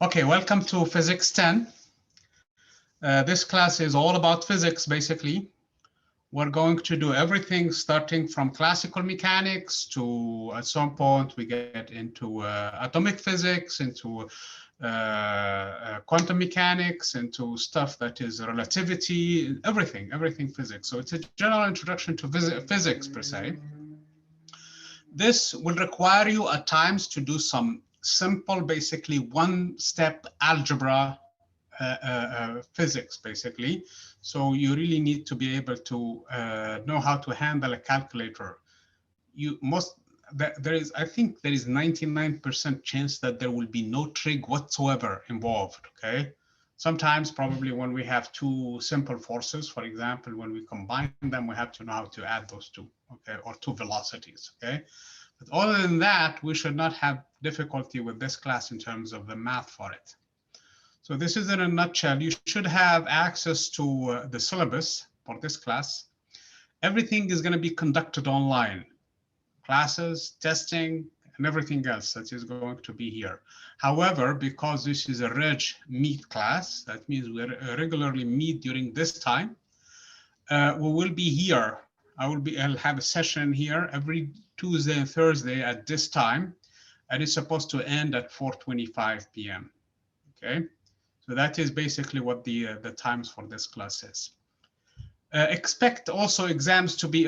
Okay, welcome to Physics 10. This class is all about physics, basically. We're going to do everything starting from classical mechanics to, at some point, we get into atomic physics, into quantum mechanics, into stuff that is relativity, everything physics. So it's a general introduction to physics, per se. This will require you at times to do some simple, basically one-step algebra physics, basically. So you really need to be able to know how to handle a calculator. I think there is 99% chance that there will be no trig whatsoever involved, okay? Sometimes probably when we have two simple forces, for example, when we combine them, we have to know how to add those two, okay? Or two velocities, okay? But other than that, we should not have difficulty with this class in terms of the math for it. So this is in a nutshell. You should have access to the syllabus for this class. Everything is going to be conducted online. Classes, testing, and everything else that is going to be here. However, because this is a reg meet class, that means we regularly meet during this time. We will be here. I'll have a session here every Tuesday and Thursday at this time, and it's supposed to end at 4:25 p.m. Okay. So that is basically what the times for this class is. Expect also exams to be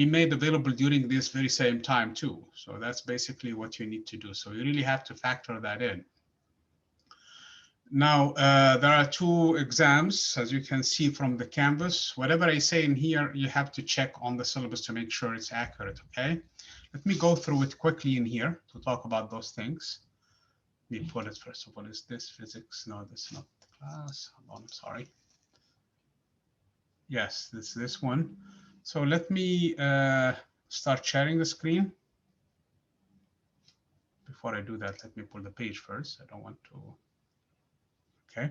made available during this very same time too. So that's basically what you need to do. So you really have to factor that in. Now, there are two exams, as you can see from the canvas. Whatever I say in here, you have to check on the syllabus to make sure it's accurate, okay? Let me go through it quickly in here to talk about those things. Let me pull it first of all. Is this physics? No, this is not the class. Hold on, I'm sorry. Yes, this one. So let me start sharing the screen. Before I do that, let me pull the page first. I don't want to. Okay.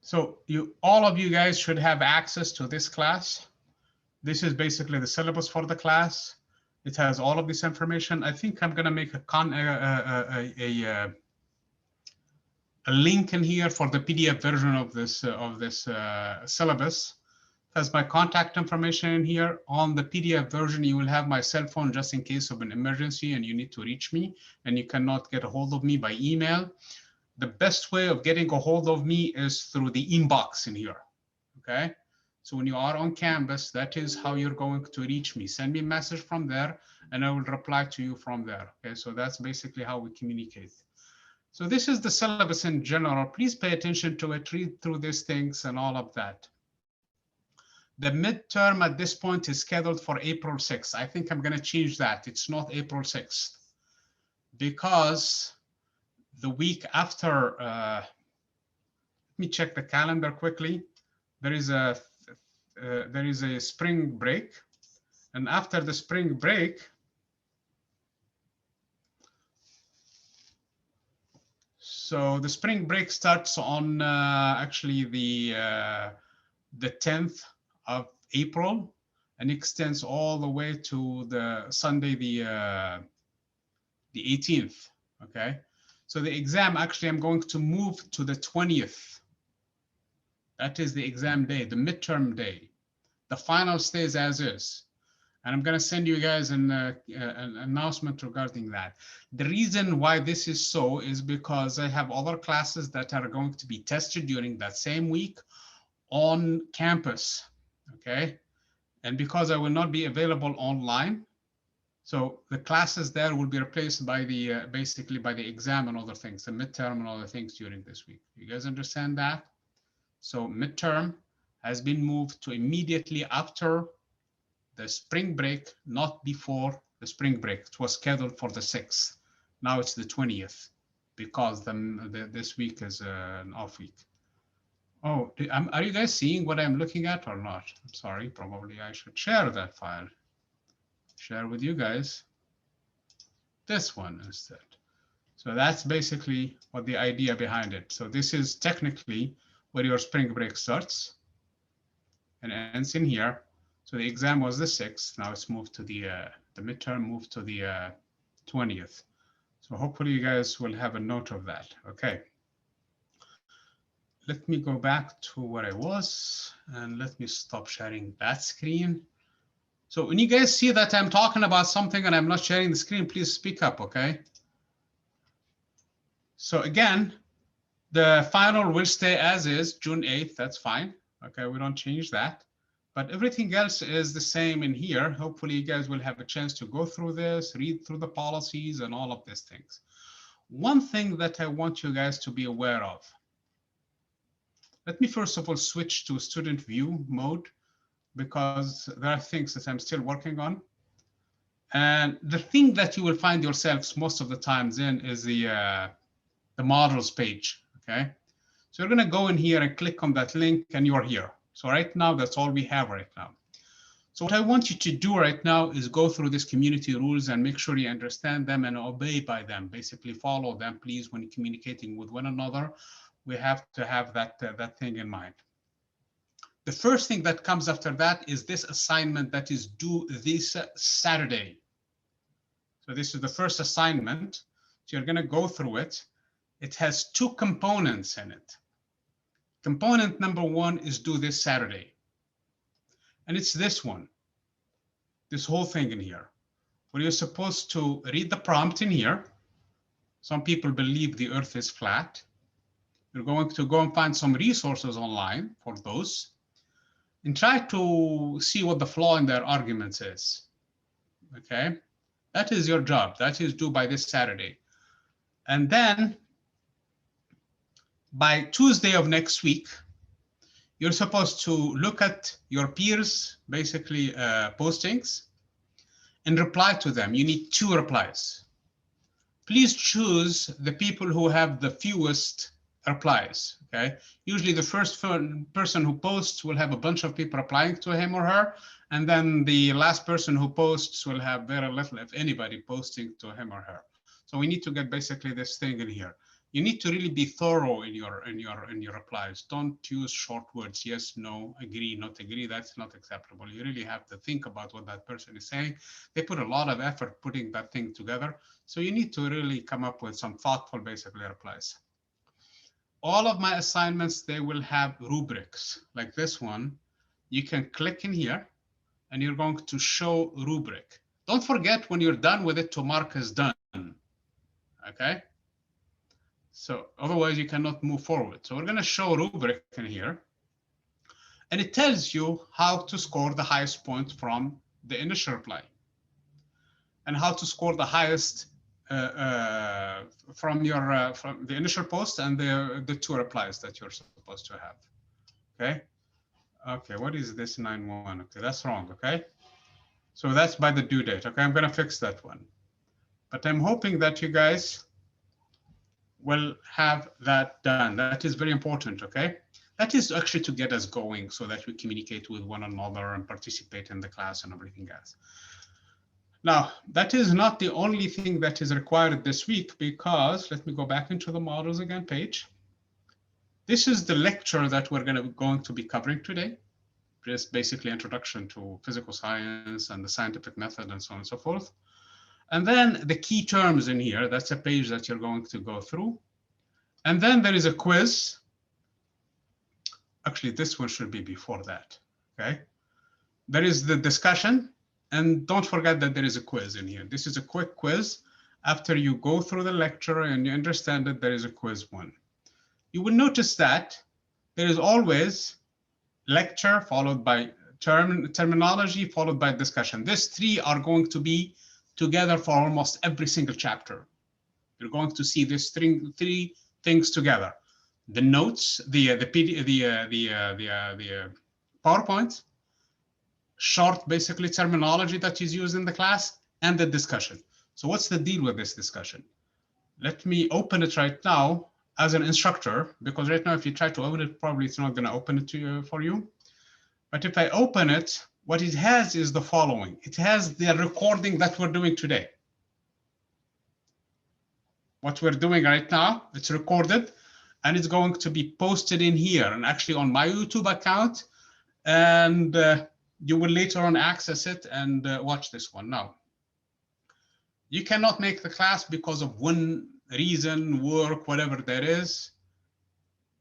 So all of you guys should have access to this class. This is basically the syllabus for the class. It has all of this information. I think I'm going to make a link in here for the PDF version of this syllabus. It has my contact information in here. On the PDF version, you will have my cell phone just in case of an emergency and you need to reach me and you cannot get a hold of me by email. The best way of getting a hold of me is through the inbox in here, okay? So when you are on Canvas, that is how you're going to reach me. Send me a message from there and I will reply to you from there, okay? So that's basically how we communicate. So this is the syllabus in general. Please pay attention to it, read through these things and all of that. The midterm at this point is scheduled for April 6th. I think I'm going to change that. It's not April 6th because the week after, let me check the calendar quickly. There is a spring break, and after the spring break, so the spring break starts on actually the 10th of April and extends all the way to the Sunday, the 18th. Okay. So the exam, actually, I'm going to move to the 20th. That is the exam day, the midterm day. The final stays as is. And I'm going to send you guys an announcement regarding that. The reason why this is so is because I have other classes that are going to be tested during that same week on campus, okay? And because I will not be available online, so the classes there will be replaced by the basically by the exam and other things, the midterm and other things during this week. You guys understand that? So midterm has been moved to immediately after the spring break, not before the spring break. It was scheduled for the 6th. Now it's the 20th because this week is an off week. Oh, are you guys seeing what I'm looking at or not? I'm sorry, probably I should share that file. Share with you guys this one instead. So that's basically what the idea behind it. So this is technically where your spring break starts and ends in here. So the exam was the 6th. Now it's moved to the midterm moved to the 20th. So hopefully you guys will have a note of that. Okay. Let me go back to where I was and let me stop sharing that screen. So when you guys see that I'm talking about something and I'm not sharing the screen, please speak up, okay? So again, the final will stay as is, June 8th, that's fine. Okay, we don't change that. But everything else is the same in here. Hopefully you guys will have a chance to go through this, read through the policies and all of these things. One thing that I want you guys to be aware of. Let me first of all switch to student view mode, because there are things that I'm still working on. And the thing that you will find yourselves most of the times in is the models page, okay? So you're gonna go in here and click on that link and you're here. So right now, that's all we have right now. So what I want you to do right now is go through these community rules and make sure you understand them and obey by them. Basically follow them, please, when communicating with one another. We have to have that thing in mind. The first thing that comes after that is this assignment that is due this Saturday. So this is the first assignment. So you're gonna go through it. It has 2 components in it. Component number 1 is due this Saturday. And it's this one, this whole thing in here, where you're supposed to read the prompt in here. Some people believe the earth is flat. You're going to go and find some resources online for those and try to see what the flaw in their arguments is, okay? That is your job. That is due by this Saturday. And then by Tuesday of next week, you're supposed to look at your peers, basically postings, and reply to them. You need 2 replies. Please choose the people who have the fewest replies, okay? Usually the first person who posts will have a bunch of people replying to him or her, and then the last person who posts will have very little, if anybody, posting to him or her. So we need to get basically this thing in here. You need to really be thorough in your replies. Don't use short words, yes, no, agree, not agree. That's not acceptable. You really have to think about what that person is saying. They put a lot of effort putting that thing together. So you need to really come up with some thoughtful, basically, replies. All of my assignments, they will have rubrics like this one. You can click in here and you're going to show rubric. Don't forget when you're done with it to mark as done, okay? So otherwise you cannot move forward. So we're going to show rubric in here. And it tells you how to score the highest point from the initial reply and how to score the highest from the initial post and the 2 replies that you're supposed to have. Okay. Okay. What is this 9-1? Okay, that's wrong. Okay. So that's by the due date. Okay, I'm going to fix that one. But I'm hoping that you guys will have that done. That is very important, okay? That is actually to get us going so that we communicate with one another and participate in the class and everything else. Now, that is not the only thing that is required this week, because let me go back into the models again page. This is the lecture that we're going to be covering today. Just basically introduction to physical science and the scientific method and so on and so forth. And then the key terms in here, that's a page that you're going to go through. And then there is a quiz. Actually, this one should be before that, okay? There is the discussion, and don't forget that there is a quiz in here. This is a quick quiz. After you go through the lecture and you understand that there is a quiz one. You will notice that there is always lecture followed by terminology followed by discussion. These 3 are going to be together for almost every single chapter. You're going to see these 3 things together: the notes, the PowerPoint, short basically terminology that is used in the class, and the discussion. So what's the deal with this discussion? Let me open it right now as an instructor, because right now if you try to open it, probably it's not going to open it to you for you. But if I open it, what it has is the following. It has the recording that we're doing today. What we're doing right now, it's recorded and it's going to be posted in here and actually on my YouTube account. And you will later on access it and watch this one. Now, you cannot make the class because of one reason, work, whatever there is.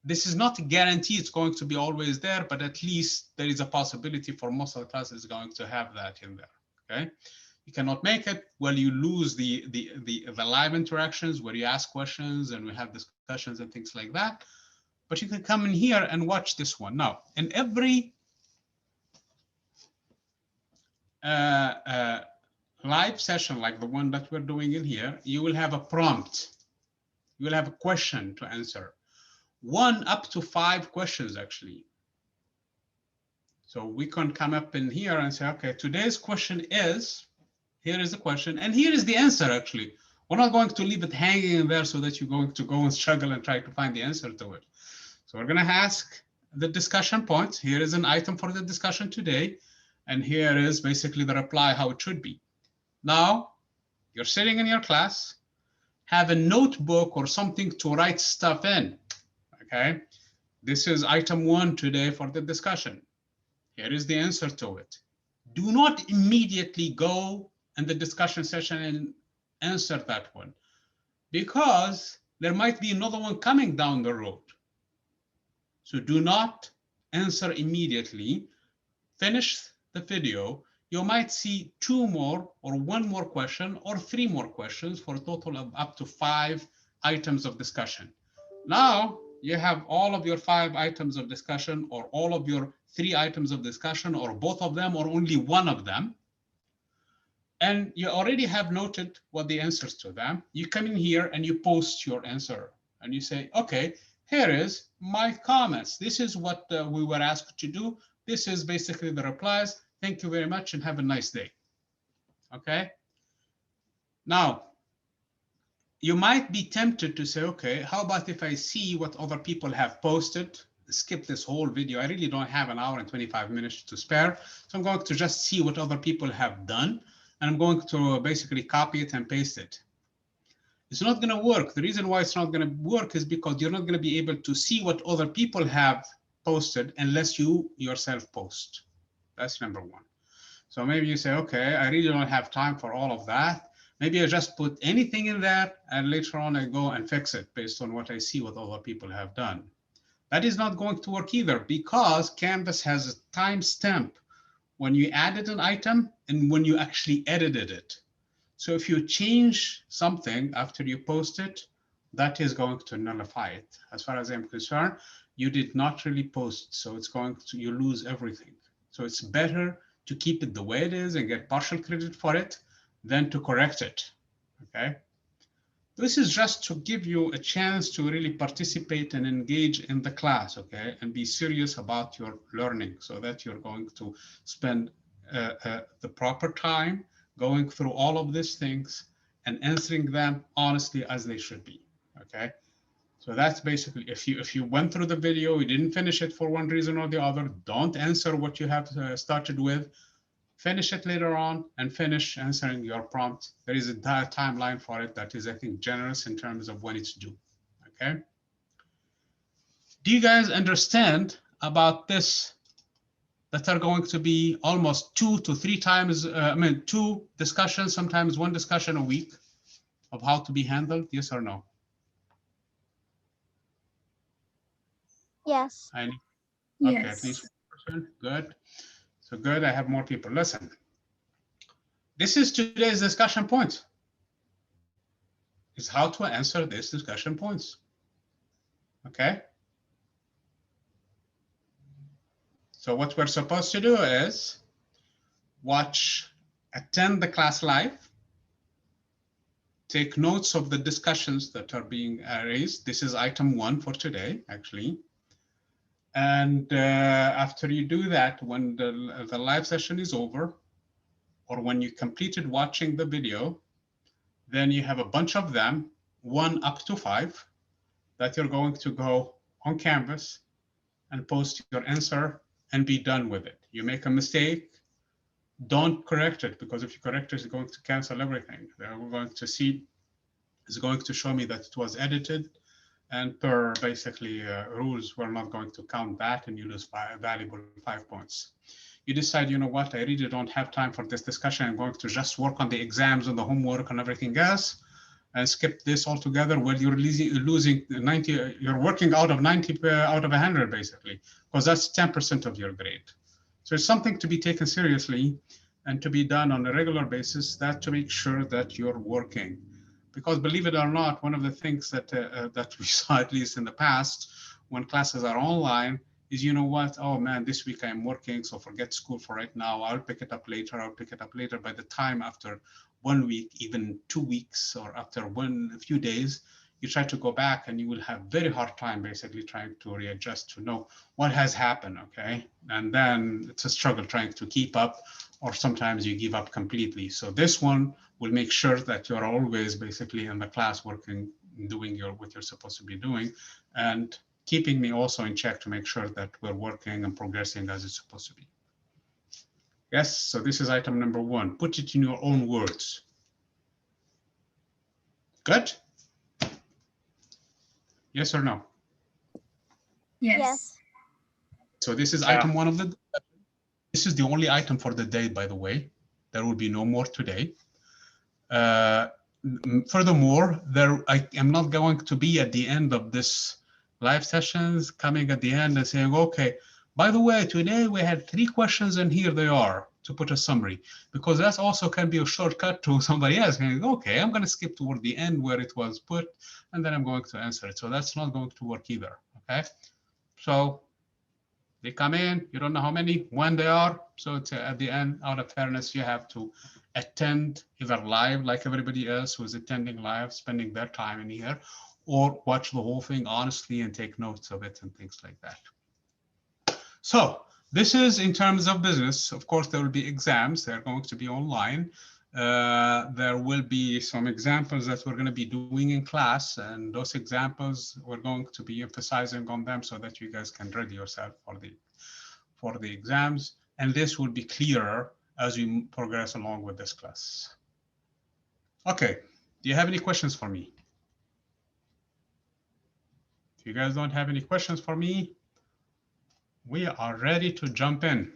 This is not a guarantee it's going to be always there, but at least there is a possibility for most of the classes going to have that in there, okay? You cannot make it, well, you lose the live interactions where you ask questions and we have discussions and things like that. But you can come in here and watch this one. Now, in every live session like the one that we're doing in here, you will have a prompt. You will have a question to answer. 1 up to 5 questions, actually. So we can come up in here and say, okay, today's question is, here is the question, and here is the answer, actually. We're not going to leave it hanging in there so that you're going to go and struggle and try to find the answer to it. So we're going to ask the discussion points. Here is an item for the discussion today. And here is basically the reply, how it should be. Now, you're sitting in your class, have a notebook or something to write stuff in, okay? This is item 1 today for the discussion. Here is the answer to it. Do not immediately go in the discussion session and answer that one, because there might be another one coming down the road. So do not answer immediately. Finish the video. You might see 2 more or 1 more question or 3 more questions for a total of up to 5 items of discussion. Now you have all of your 5 items of discussion, or all of your 3 items of discussion, or both of them, or only one of them. And you already have noted what the answers to them. You come in here and you post your answer and you say, okay, here is my comments. This is what we were asked to do. This is basically the replies. Thank you very much and have a nice day. Okay. Now, you might be tempted to say, okay, how about if I see what other people have posted? Skip this whole video. I really don't have an hour and 25 minutes to spare. So I'm going to just see what other people have done. And I'm going to basically copy it and paste it. It's not going to work. The reason why it's not going to work is because you're not going to be able to see what other people have posted unless you yourself post. That's number 1. So maybe you say, okay, I really don't have time for all of that. Maybe I just put anything in there and later on I go and fix it based on what I see what other people have done. That is not going to work either, because Canvas has a timestamp when you added an item and when you actually edited it. So if you change something after you post it, that is going to nullify it. As far as I'm concerned, you did not really post, so it's going to, you lose everything. So it's better to keep it the way it is and get partial credit for it than to correct it, okay? This is just to give you a chance to really participate and engage in the class, okay? And be serious about your learning so that you're going to spend the proper time going through all of these things and answering them honestly as they should be, okay? So that's basically, if you went through the video, you didn't finish it for one reason or the other, don't answer what you have started with. Finish it later on and finish answering your prompt. There is a timeline for it that is, I think, generous in terms of when it's due, okay? Do you guys understand about this, that are going to be almost 2 to 3 times, 2 discussions, sometimes 1 discussion a week of how to be handled? Yes or no? Yes. Okay, Yes. at least 1%. Good. So good, I have more people. Listen, this is today's discussion point. Is how to answer these discussion points. Okay. So what we're supposed to do is attend the class live, take notes of the discussions that are being raised. This is item 1 for today, actually. And after you do that, when the live session is over, or when you completed watching the video, then you have a bunch of them, 1 up to 5, that you're going to go on Canvas and post your answer and be done with it. You make a mistake, don't correct it, because if you correct it, it's going to cancel everything. We're going to see, it's going to show me that it was edited, and per basically rules, we're not going to count that, and you lose valuable 5 points. you decide, you know what, I really don't have time for this discussion. I'm going to just work on the exams and the homework and everything else, and skip this altogether. Well, you're losing 90, you're working out of 90 out of 100, basically, because that's 10% of your grade. So it's something to be taken seriously and to be done on a regular basis, that to make sure that you're working. Because believe it or not, one of the things that that we saw, at least in the past, when classes are online, is, you know what, oh man, this week I'm working, so forget school for right now. I'll pick it up later. I'll pick it up later. By the time after 1 week, even 2 weeks, or after a few days, you try to go back and you will have very hard time basically trying to readjust to know what has happened, okay? And then it's a struggle trying to keep up, or sometimes you give up completely. So this one will make sure that you're always basically in the class working, doing what you're supposed to be doing, and keeping me also in check to make sure that we're working and progressing as it's supposed to be. Yes, so this is item number 1. Put it in your own words. Good? Yes or no? Yes. So this is item 1 of the, this is the only item for the day, by the way. There will be no more today. Furthermore, I am not going to be at the end of this live sessions coming at the end and saying, okay, by the way, today we had 3 questions and here they are, to put a summary, because that also can be a shortcut to somebody else saying, okay, I'm going to skip toward the end where it was put, and then I'm going to answer it. So that's not going to work either, okay? So they come in, you don't know how many, when they are. So it's at the end, out of fairness, you have to attend either live like everybody else who's attending live, spending their time in here, or watch the whole thing honestly and take notes of it and things like that. So this is in terms of business. Of course, there will be exams. They're going to be online. There will be some examples that we're going to be doing in class, and those examples we're going to be emphasizing on them so that you guys can ready yourself for the exams. And this will be clearer as we progress along with this class. Okay, do you have any questions for me? If you guys don't have any questions for me, we are ready to jump in.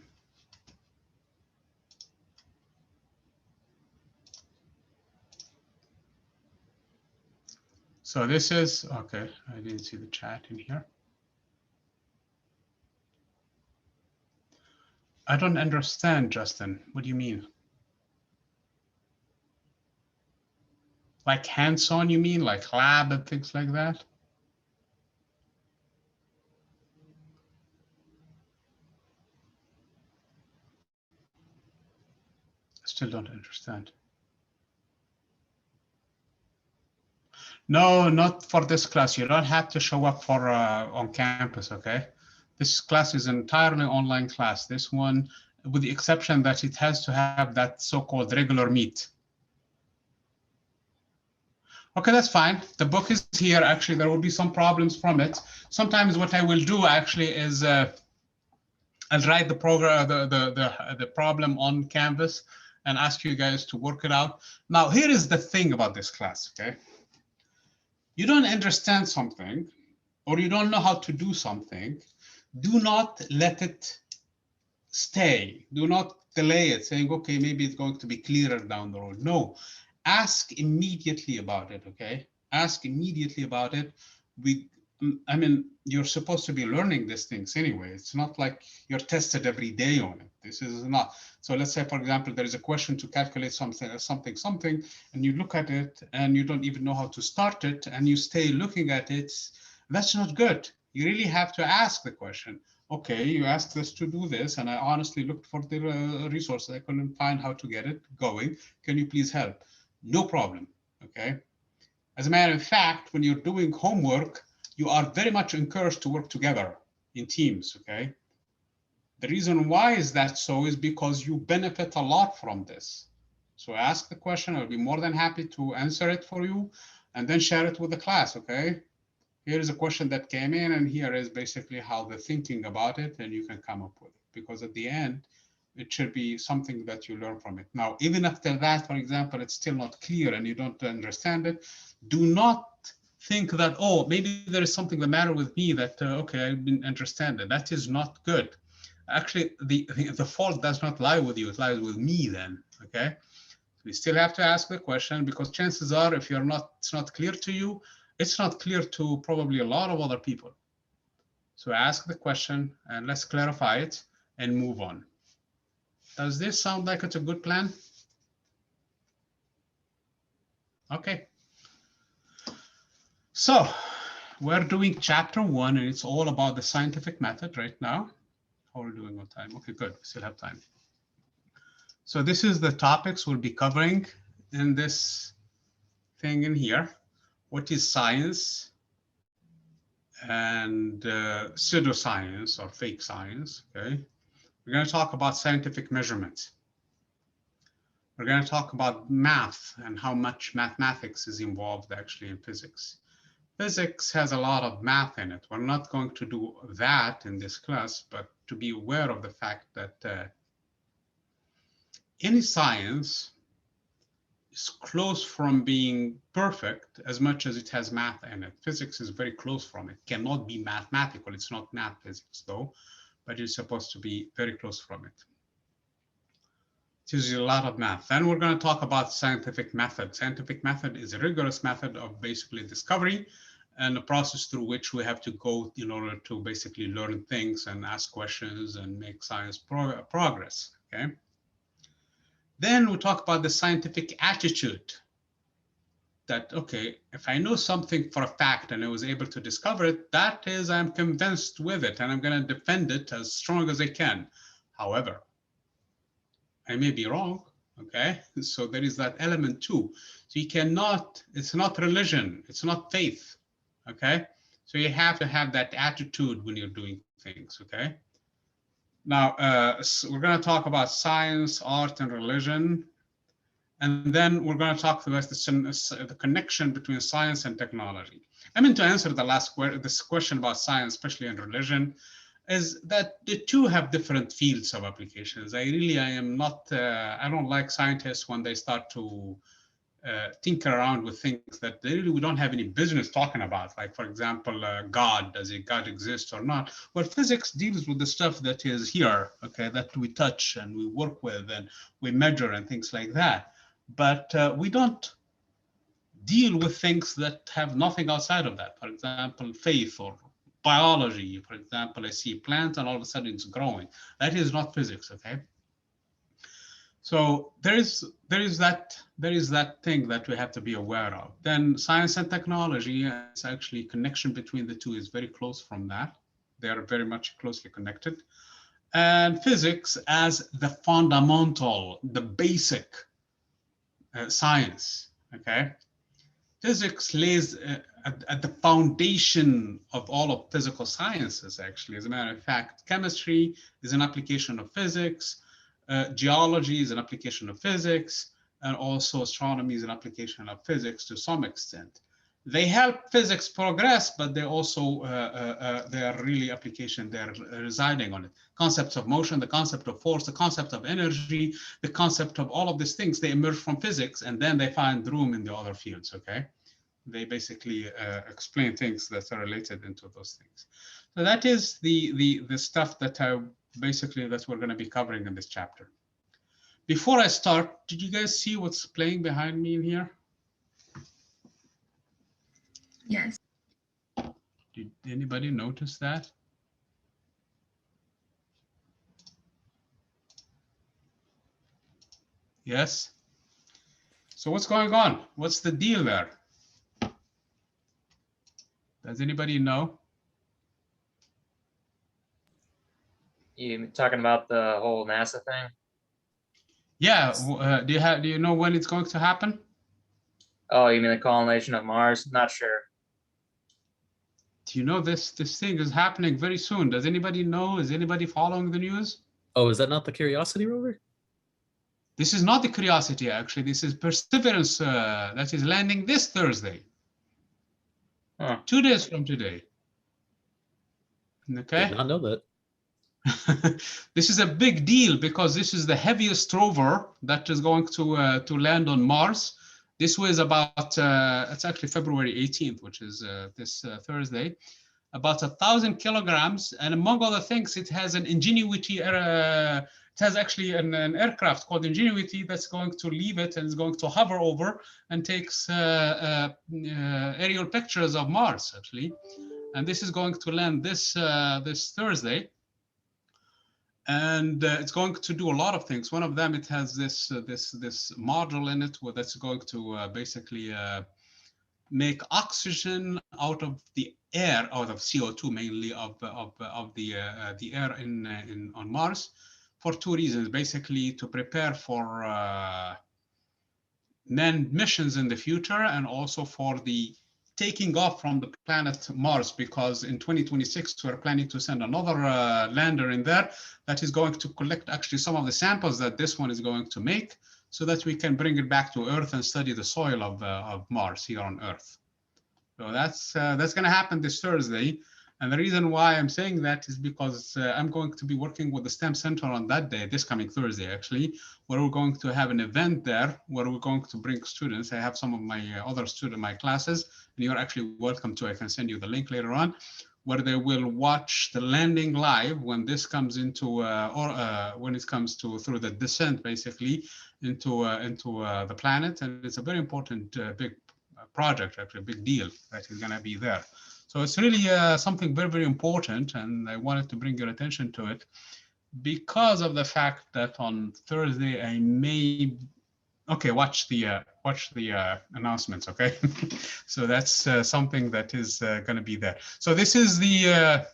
So this is, okay, I didn't see the chat in here. I don't understand, Justin. What do you mean? Like hands-on, you mean? Like lab and things like that? I still don't understand. No, not for this class. You don't have to show up for on campus, okay? This class is an entirely online class. This one, with the exception that it has to have that so-called regular meet. Okay, that's fine. The book is here. Actually, there will be some problems from it. Sometimes what I will do actually is I'll write the program, the problem on Canvas and ask you guys to work it out. Now, here is the thing about this class, okay? You don't understand something or you don't know how to do something, do not let it stay. Do not delay it saying, okay, maybe it's going to be clearer down the road. No, ask immediately about it, okay? Ask immediately about it. I mean, you're supposed to be learning these things anyway. It's not like you're tested every day on it. This is not. So let's say, for example, there is a question to calculate something, and you look at it and you don't even know how to start it and you stay looking at it. That's not good. You really have to ask the question. Okay, you asked us to do this, and I honestly looked for the resources. I couldn't find how to get it going. Can you please help? No problem, okay? As a matter of fact, when you're doing homework, you are very much encouraged to work together in teams, okay? The reason why is that so is because you benefit a lot from this. So ask the question, I'll be more than happy to answer it for you, and then share it with the class, okay? Here is a question that came in, and here is basically how they're thinking about it, and you can come up with it. Because at the end, it should be something that you learn from it. Now, even after that, for example, it's still not clear and you don't understand it, do not think that, oh, maybe there is something the matter with me that, okay, I didn't understand it. That is not good. actually the fault does not lie with you, it lies with me then, okay? We still have to ask the question, because chances are if it's not clear to you, it's not clear to probably a lot of other people. So ask the question and let's clarify it and move on. Does this sound like it's a good plan? Okay. So we're doing chapter 1 and it's all about the scientific method right now. How are we doing on time? Okay, good, we still have time. So this is the topics we'll be covering in this thing in here. What is science and pseudoscience or fake science, okay? We're going to talk about scientific measurements. We're going to talk about math and how much mathematics is involved actually in physics. Physics has a lot of math in it. We're not going to do that in this class, but to be aware of the fact that any science is close from being perfect as much as it has math in it. Physics is very close from it. Cannot be mathematical. It's not math physics though, but it's supposed to be very close from it. It uses a lot of math. Then we're going to talk about scientific method. Scientific method is a rigorous method of basically discovery and a process through which we have to go in order to basically learn things and ask questions and make science progress, okay? Then we talk about the scientific attitude that, okay, if I know something for a fact and I was able to discover it, that is, I'm convinced with it and I'm going to defend it as strong as I can. However, I may be wrong, okay? So there is that element too. So you cannot, it's not religion, it's not faith, okay? So you have to have that attitude when you're doing things, okay? Now, so we're going to talk about science, art, and religion. And then we're going to talk about the connection between science and technology. I mean, to answer this question about science, especially in religion, is that the two have different fields of applications. I am not, I don't like scientists when they start to tinker around with things that we don't have any business talking about. Like, for example, God, does God exist or not? Well, physics deals with the stuff that is here, okay, that we touch and we work with and we measure and things like that. But we don't deal with things that have nothing outside of that. For example, faith or biology. For example, I see a plant and all of a sudden it's growing. That is not physics, okay? So there is that thing that we have to be aware of. Then science and technology, it's actually connection between the two is very close from that. They are very much closely connected. And physics as the fundamental, the basic science, okay? Physics lays at the foundation of all of physical sciences, actually. As a matter of fact, chemistry is an application of physics. Geology is an application of physics, and also astronomy is an application of physics to some extent. They help physics progress, but they also, they are really application, they're residing on it. Concepts of motion, the concept of force, the concept of energy, the concept of all of these things, they emerge from physics, and then they find room in the other fields, okay? They basically explain things that are related into those things. So that is the stuff that basically that we're going to be covering in this chapter. Before I start, did you guys see what's playing behind me in here? Yes. Did anybody notice that? Yes? So what's going on? What's the deal there? Does anybody know? You talking about the whole NASA thing? Yeah. Do you know when it's going to happen? Oh, you mean the colonization of Mars? Not sure. Do you know this thing is happening very soon? Does anybody know? Is anybody following the news? Oh, is that not the Curiosity rover? This is not the Curiosity, actually. This is Perseverance that is landing this Thursday. Huh. 2 days from today. Okay. Did not know that. This is a big deal because this is the heaviest rover that is going to land on Mars. This was about, it's actually February 18th, which is this Thursday. about 1,000 kilograms, and among other things, it has an Ingenuity. It has actually an aircraft called Ingenuity that's going to leave it and is going to hover over and takes aerial pictures of Mars, actually. And this is going to land this this Thursday. And it's going to do a lot of things. One of them, it has this this module in it that's going to basically make oxygen out of the air, out of CO2 mainly, of the air on Mars, for two reasons. Basically, to prepare for manned missions in the future, and also for the taking off from the planet Mars, because in 2026 we're planning to send another lander in there that is going to collect actually some of the samples that this one is going to make, so that we can bring it back to Earth and study the soil of Mars here on Earth. So that's going to happen this Thursday. And the reason why I'm saying that is because I'm going to be working with the STEM Center on that day, this coming Thursday, actually, where we're going to have an event there where we're going to bring students. I have some of my other students in my classes, and you're actually welcome to. I can send you the link later on, where they will watch the landing live when this comes into, when it comes to through the descent, basically, into the planet. And it's a very important, big project, actually, a big deal that is going to be there. So it's really something very, very important, and I wanted to bring your attention to it because of the fact that on Thursday I may, okay, watch the announcements, okay? So that's something that is going to be there. So this is the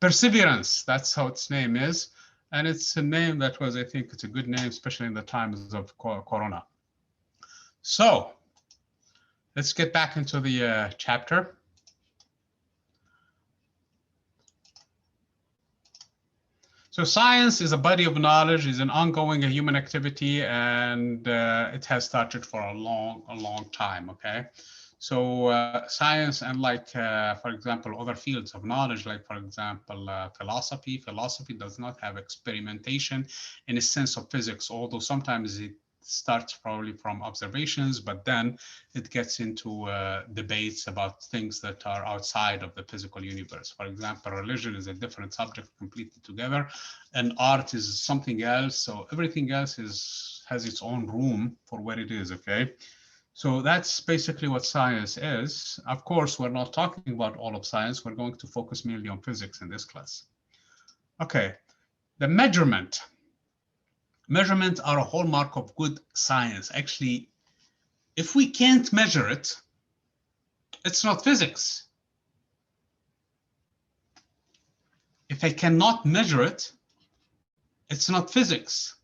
Perseverance, that's how its name is, and it's a name that was, I think it's a good name, especially in the times of Corona. So let's get back into the chapter. So science is a body of knowledge, is an ongoing human activity, and it has started for a long time, okay? So science, and like, for example, other fields of knowledge, like, for example, philosophy does not have experimentation in a sense of physics, although sometimes it starts probably from observations, but then it gets into debates about things that are outside of the physical universe. For example, religion is a different subject completely together, and art is something else. So everything else has its own room for what it is, okay? So that's basically what science is. Of course, we're not talking about all of science. We're going to focus mainly on physics in this class. Okay, the measurement. Measurements are a hallmark of good science. Actually, if we can't measure it, it's not physics. If I cannot measure it, it's not physics.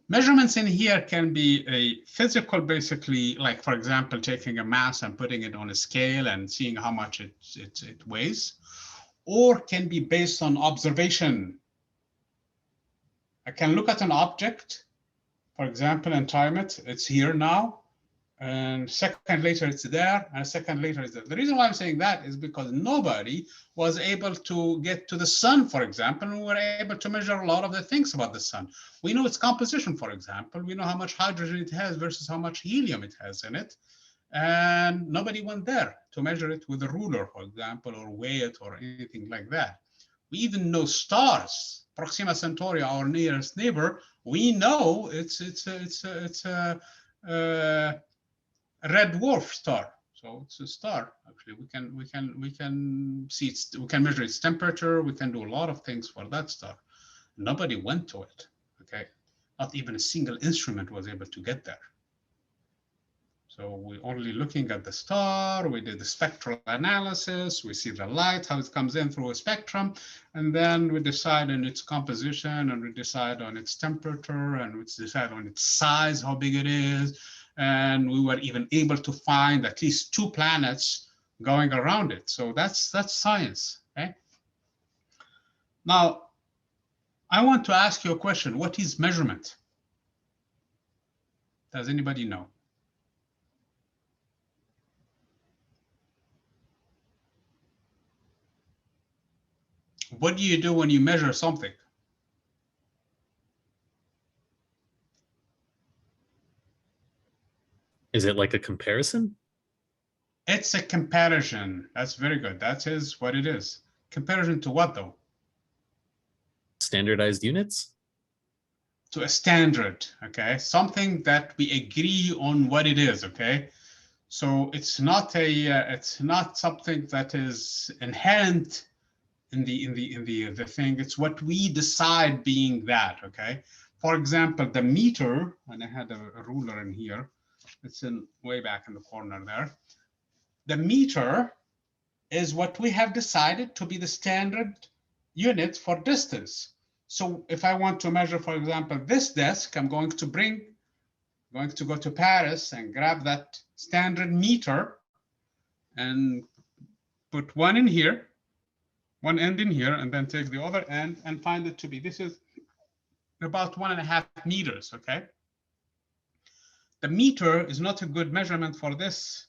Measurements in here can be a physical, basically, like, for example, taking a mass and putting it on a scale and seeing how much it weighs, or can be based on observation. I can look at an object, for example, and time it. It's here now, and a second later it's there, and a second later it's there. The reason why I'm saying that is because nobody was able to get to the sun, for example, and we were able to measure a lot of the things about the sun. We know its composition, for example. We know how much hydrogen it has versus how much helium it has in it. And nobody went there to measure it with a ruler, for example, or weigh it or anything like that. We even know stars. Proxima Centauri, our nearest neighbor, we know it's a red dwarf star. So it's a star. Actually, we can see we can measure its temperature. We can do a lot of things for that star. Nobody went to it. Okay, not even a single instrument was able to get there. So we're only looking at the star, we did the spectral analysis, we see the light, how it comes in through a spectrum, and then we decide on its composition, and we decide on its temperature, and we decide on its size, how big it is, and we were even able to find at least 2 planets going around it. So that's science, okay? Now, I want to ask you a question. What is measurement? Does anybody know? What do you do when you measure something? Is it like a comparison? It's a comparison. That's very good. That is what it is. Comparison to what though? Standardized units? To a standard, okay? Something that we agree on what it is, okay? So it's not something that is inherent in the thing. It's what we decide being that, okay? For example, the meter, and I had a ruler in here. It's in way back in the corner there. The meter is what we have decided to be the standard unit for distance. So if I want to measure, for example, this desk, I'm going to go to Paris and grab that standard meter and put one in here, one end in here, and then take the other end and find it to be, this is about 1.5 meters, okay? The meter is not a good measurement for this.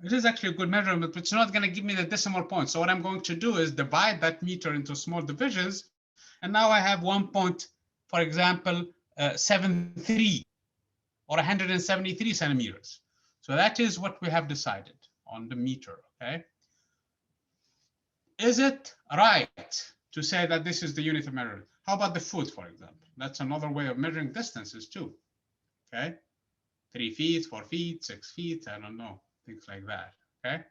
It is actually a good measurement, but it's not going to give me the decimal point. So what I'm going to do is divide that meter into small divisions. And now I have 1 point, for example, 73 or 173 centimeters. So that is what we have decided on the meter, okay? Is it right to say that this is the unit of measurement? How about the foot, for example? That's another way of measuring distances too, okay? 3 feet, 4 feet, 6 feet, I don't know, things like that, okay?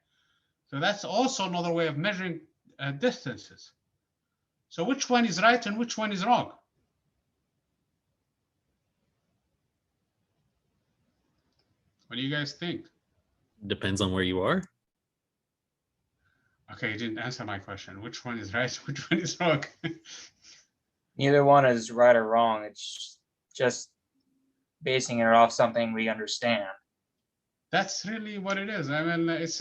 So that's also another way of measuring distances. So which one is right and which one is wrong? What do you guys think? Depends on where you are. Okay, you didn't answer my question. Which one is right? Which one is wrong? Neither one is right or wrong. It's just basing it off something we understand. That's really what it is. I mean, it's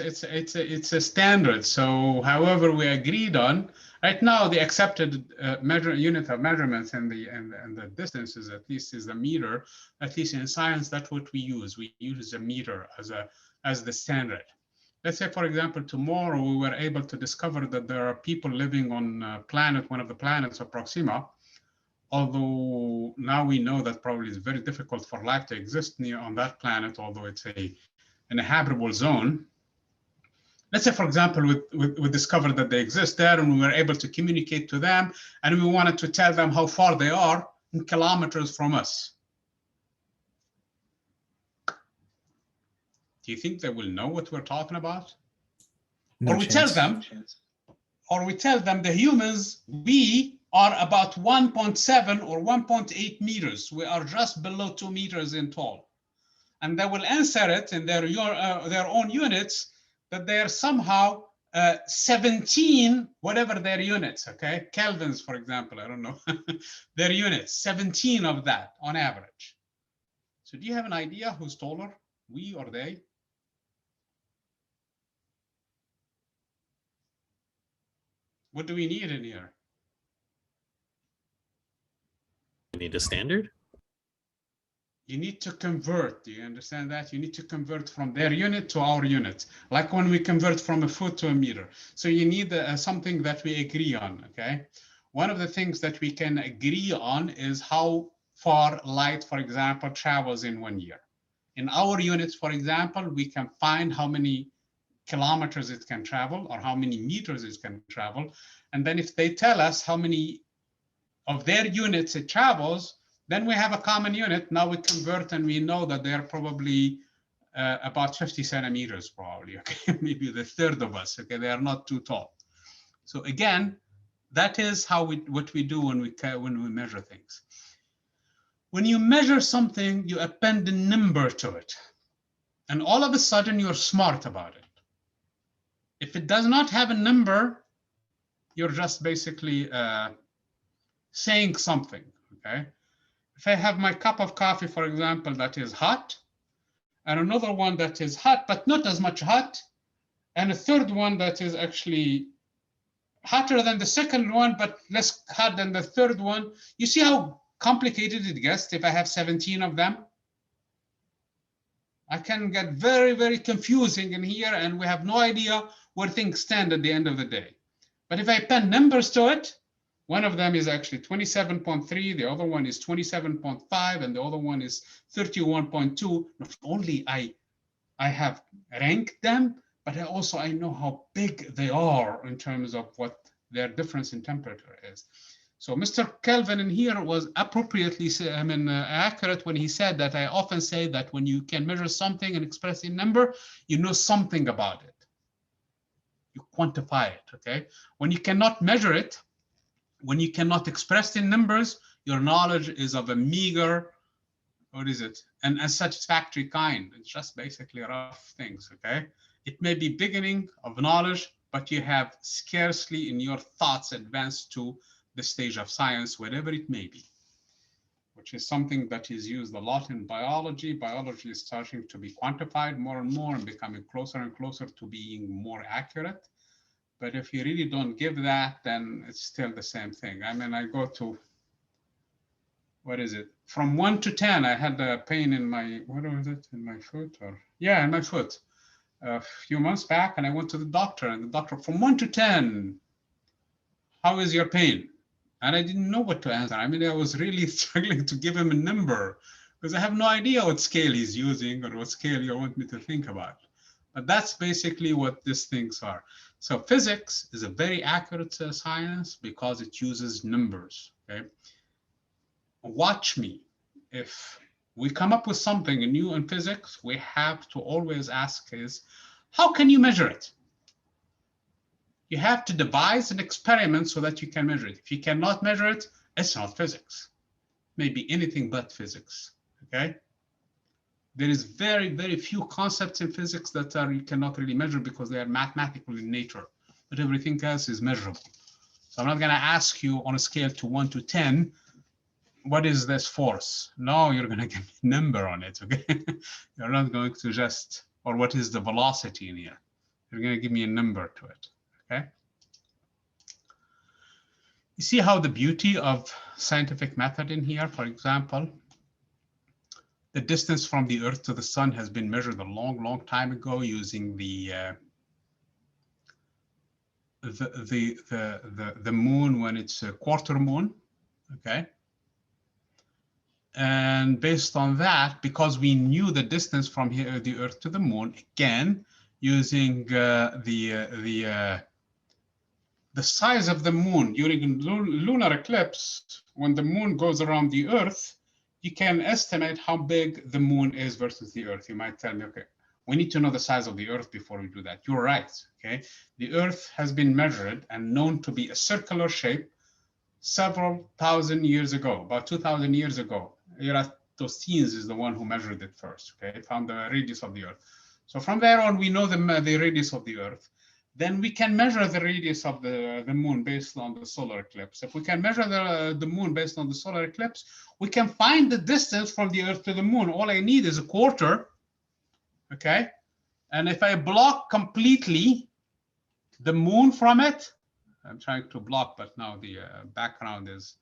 a standard. So however we agreed on, right now the accepted unit of measurements and the distances, at least, is the meter. At least in science, that's what we use. We use a meter as the standard. Let's say, for example, tomorrow we were able to discover that there are people living on one of the planets of Proxima. Although now we know that probably it's very difficult for life to exist on that planet, although it's in a habitable zone. Let's say, for example, we discovered that they exist there and we were able to communicate to them and we wanted to tell them how far they are in kilometers from us. Do you think they will know what we're talking about? No or we chance. tell them the humans, we are about 1.7 or 1.8 meters. We are just below 2 meters in tall. And they will answer it in their own units that they are somehow 17, whatever their units, okay? Kelvins, for example, I don't know, their units, 17 of that on average. So do you have an idea who's taller, we or they? What do we need in here? You need a standard? You need to convert. Do you understand that? You need to convert from their unit to our unit, like when we convert from a foot to a meter. So you need something that we agree on, okay? One of the things that we can agree on is how far light, for example, travels in 1 year. In our units, for example, we can find how many kilometers it can travel or how many meters it can travel. And then if they tell us how many of their units it travels, then we have a common unit. Now we convert and we know that they're probably about 50 centimeters probably, okay? Maybe the third of us, okay? They are not too tall. So again, that is what we do when we measure things. When you measure something, you append a number to it. And all of a sudden you're smart about it. If it does not have a number, you're just basically saying something, okay? If I have my cup of coffee, for example, that is hot, and another one that is hot, but not as much hot, and a third one that is actually hotter than the second one, but less hot than the third one, you see how complicated it gets if I have 17 of them? I can get very, very confusing in here, and we have no idea where things stand at the end of the day. But if I append numbers to it, one of them is actually 27.3, the other one is 27.5, and the other one is 31.2. Not only I I have ranked them, but I know how big they are in terms of what their difference in temperature is. So Mr. Kelvin in here was appropriately, accurate when he said that I often say that when you can measure something and express in number, you know something about it. You quantify it, okay? When you cannot measure it, when you cannot express in numbers, your knowledge is of a meager, what is it, an unsatisfactory kind. It's just basically rough things, okay? It may be beginning of knowledge, but you have scarcely in your thoughts advanced to the stage of science, whatever it may be, which is something that is used a lot in biology. Biology is starting to be quantified more and more and becoming closer and closer to being more accurate. But if you really don't give that, then it's still the same thing. I mean, I go to, what is it? From 1 to 10, I had a pain in my, what was it, in my foot? Or yeah, in my foot a few months back, and I went to the doctor, and the doctor, from 1 to 10, how is your pain? And I didn't know what to answer. I mean, I was really struggling to give him a number because I have no idea what scale he's using or what scale you want me to think about. But that's basically what these things are. So physics is a very accurate science because it uses numbers, okay? Watch me. If we come up with something new in physics, we have to always ask is, how can you measure it? You have to devise an experiment so that you can measure it. If you cannot measure it, it's not physics. Maybe anything but physics, okay? There is very, very few concepts in physics that you cannot really measure because they are mathematical in nature, but everything else is measurable. So I'm not gonna ask you on a scale to 1 to 10, what is this force? No, you're gonna give me a number on it, okay? You're not going to just, or what is the velocity in here? You're gonna give me a number to it. Okay. You see how the beauty of scientific method in here, for example, the distance from the Earth to the sun has been measured a long, long time ago using the moon when it's a quarter moon, okay? And based on that, because we knew the distance from here, the Earth to the moon, again, using the size of the moon during a lunar eclipse, when the moon goes around the Earth, you can estimate how big the moon is versus the Earth. You might tell me, okay, we need to know the size of the Earth before we do that. You're right, okay? The Earth has been measured and known to be a circular shape several thousand years ago, about 2,000 years ago. Eratosthenes is the one who measured it first, okay? Found the radius of the Earth. So from there on, we know the radius of the Earth. Then we can measure the radius of the moon based on the solar eclipse. If we can measure the moon based on the solar eclipse, we can find the distance from the Earth to the moon. All I need is a quarter, okay? And if I block completely the moon from it, I'm trying to block, but now the background is,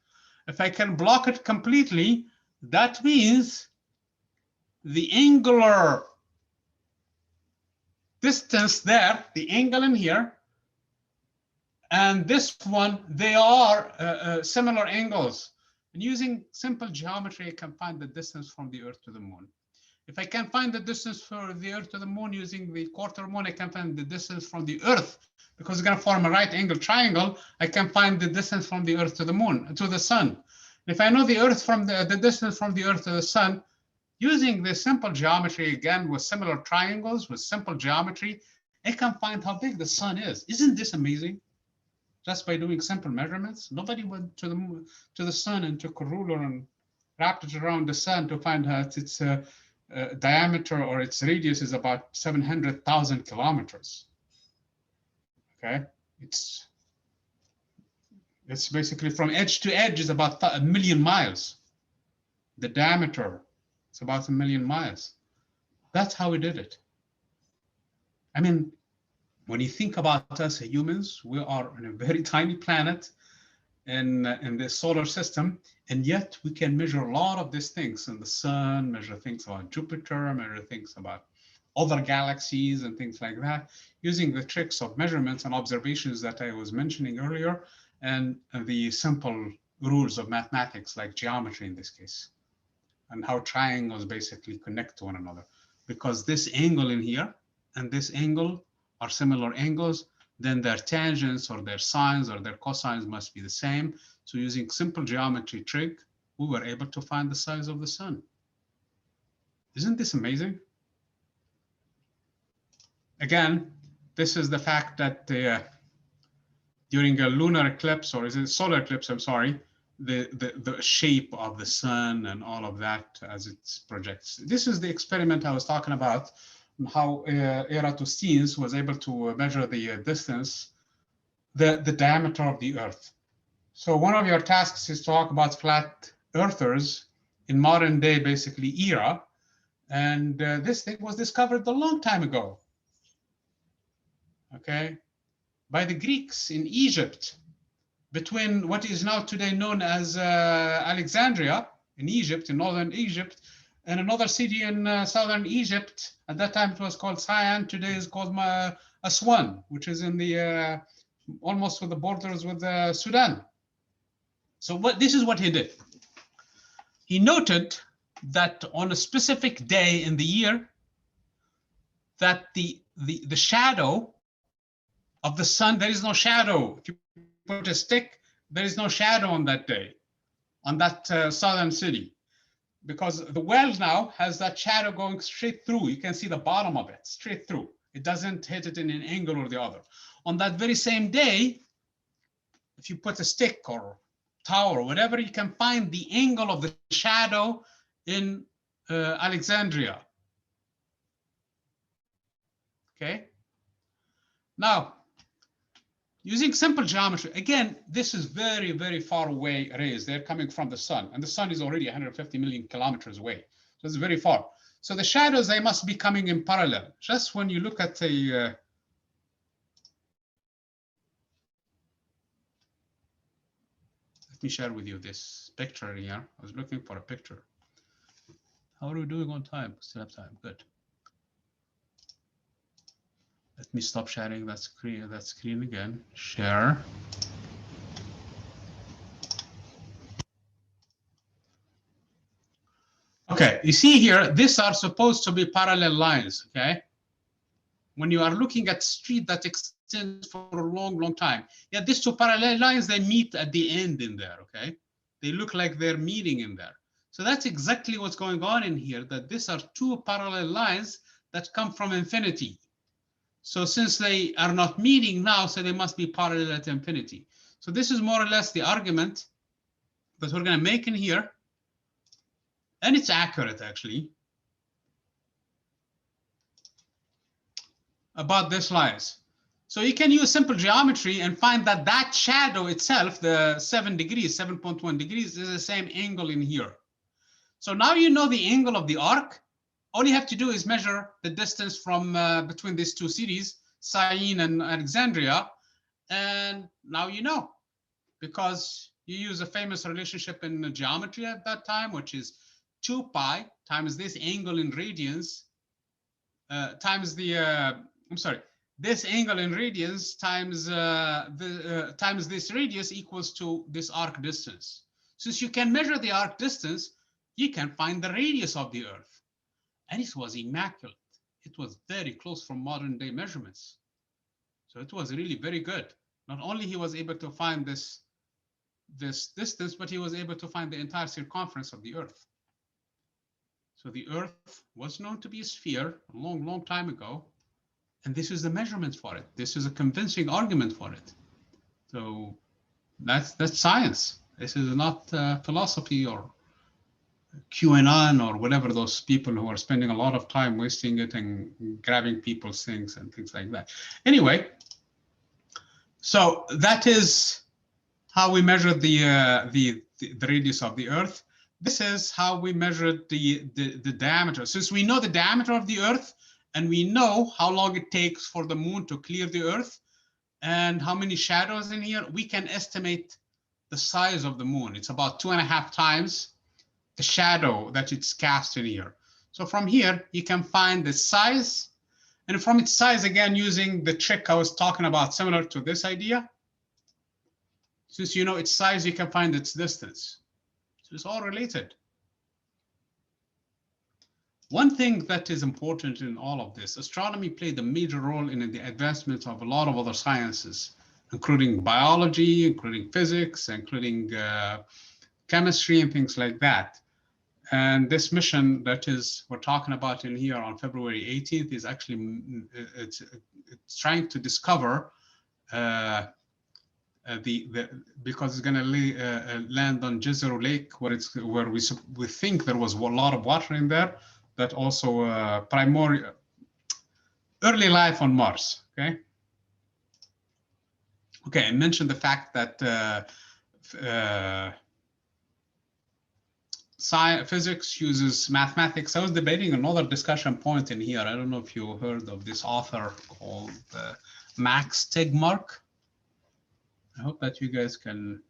if I can block it completely, that means the angular distance there, the angle in here, and this one, they are similar angles. And using simple geometry, I can find the distance from the Earth to the moon. If I can find the distance for the Earth to the moon using the quarter moon, I can find the distance from the Earth, because it's going to form a right angle triangle. I can find the distance from the Earth to the moon, to the sun. If I know the Earth from the distance from the Earth to the sun, using this simple geometry, again, with similar triangles, with simple geometry, I can find how big the sun is. Isn't this amazing? Just by doing simple measurements. Nobody went to the moon, to the sun, and took a ruler and wrapped it around the sun to find out its diameter or its radius is about 700,000 kilometers. Okay, it's basically from edge to edge is about 1 million miles. The diameter, it's about 1 million miles. That's how we did it. I mean, when you think about us humans, we are on a very tiny planet in the solar system, and yet we can measure a lot of these things in the sun, measure things about Jupiter, measure things about other galaxies and things like that, using the tricks of measurements and observations that I was mentioning earlier, and the simple rules of mathematics like geometry in this case, and how triangles basically connect to one another. because this angle in here and this angle are similar angles, then their tangents or their sines or their cosines must be the same. So using simple geometry trig, we were able to find the size of the sun. Isn't this amazing? Again, this is the fact that during a lunar eclipse, or is it solar eclipse, I'm sorry, the shape of the sun and all of that as it projects. This is the experiment I was talking about, how Eratosthenes was able to measure the distance, the diameter of the Earth. So one of your tasks is to talk about flat earthers in modern day, basically, era. And this thing was discovered a long time ago, okay, by the Greeks in Egypt, between what is now today known as Alexandria in Egypt, in northern Egypt, and another city in southern Egypt. At that time, it was called Cyan. Today is called Aswan, which is in the almost with the borders with Sudan. So this is what he did. He noted that on a specific day in the year, that the shadow of the sun, there is no shadow. If you put a stick, there is no shadow on that day, on that southern city, because the well now has that shadow going straight through. You can see the bottom of it straight through. It doesn't hit it in an angle or the other. On that very same day, if you put a stick or tower or whatever, you can find the angle of the shadow in Alexandria. Okay. Now, using simple geometry, again, this is very, very far away rays. They're coming from the sun, and the sun is already 150 million kilometers away. So it's very far. So the shadows, they must be coming in parallel. Just when you look at the let me share with you this picture here. I was looking for a picture. How are we doing on time? Still have time. Good. Let me stop sharing that screen again. Share. Okay, you see here, these are supposed to be parallel lines, okay? When you are looking at street that extends for a long, long time. Yeah, these two parallel lines, they meet at the end in there, okay? They look like they're meeting in there. So that's exactly what's going on in here, that these are two parallel lines that come from infinity. So since they are not meeting now, so they must be parallel at infinity. So this is more or less the argument that we're going to make in here. And it's accurate, actually, about these lines. So you can use simple geometry and find that that shadow itself, the 7 degrees, 7.1 degrees, is the same angle in here. So now you know the angle of the arc. All you have to do is measure the distance from between these two cities, Syene and Alexandria. And now you know, because you use a famous relationship in geometry at that time, which is 2 pi times this angle in radians times the, I'm sorry, this angle in radians times times this radius equals to this arc distance. Since you can measure the arc distance, you can find the radius of the Earth. And it was immaculate. It was very close from modern day measurements. So it was really very good. Not only he was able to find this distance, but he was able to find the entire circumference of the Earth. So the Earth was known to be a sphere a long, long time ago. And this is the measurement for it. This is a convincing argument for it. So that's science. This is not philosophy or QAnon or whatever, those people who are spending a lot of time wasting it and grabbing people's things and things like that. Anyway, so that is how we measured the radius of the Earth. This is how we measured the diameter. Since we know the diameter of the Earth and we know how long it takes for the moon to clear the Earth and how many shadows in here, we can estimate the size of the moon. It's about 2.5 times the shadow that it's cast in here. So from here, you can find the size. And from its size, again, using the trick I was talking about, similar to this idea. Since you know its size, you can find its distance. So it's all related. One thing that is important in all of this, astronomy played a major role in the advancement of a lot of other sciences, including biology, including physics, including chemistry and things like that. And this mission that is we're talking about in here on February 18th is actually it's trying to discover because it's going to land on Jezero Lake, where we think there was a lot of water in there, but also primordial early life on Mars. Okay, I mentioned the fact that physics uses mathematics. I was debating another discussion point in here. I don't know if you heard of this author called Max Tegmark. I hope that you guys can.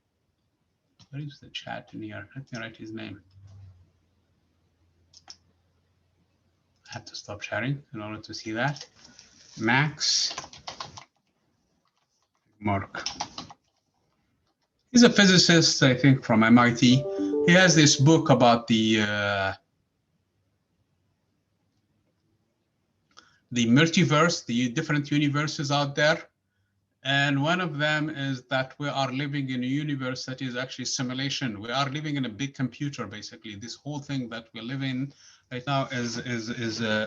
Where is the chat in here? Let me write his name. I have to stop sharing in order to see that. Max Tegmark. He's a physicist, I think, from MIT. He has this book about the multiverse, the different universes out there. And one of them is that we are living in a universe that is actually simulation. We are living in a big computer, basically. This whole thing that we live in right now is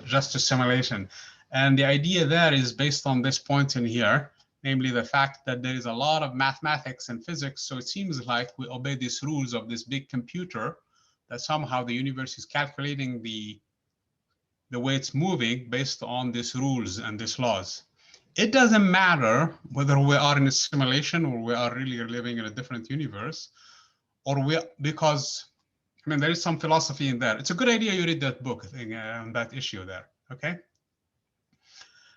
just a simulation. And the idea there is based on this point in here, namely the fact that there is a lot of mathematics and physics. So it seems like we obey these rules of this big computer, that somehow the universe is calculating the way it's moving based on these rules and these laws. It doesn't matter whether we are in a simulation or we are really living in a different universe, or because, I mean, there is some philosophy in there. It's a good idea you read that book on that issue there, okay?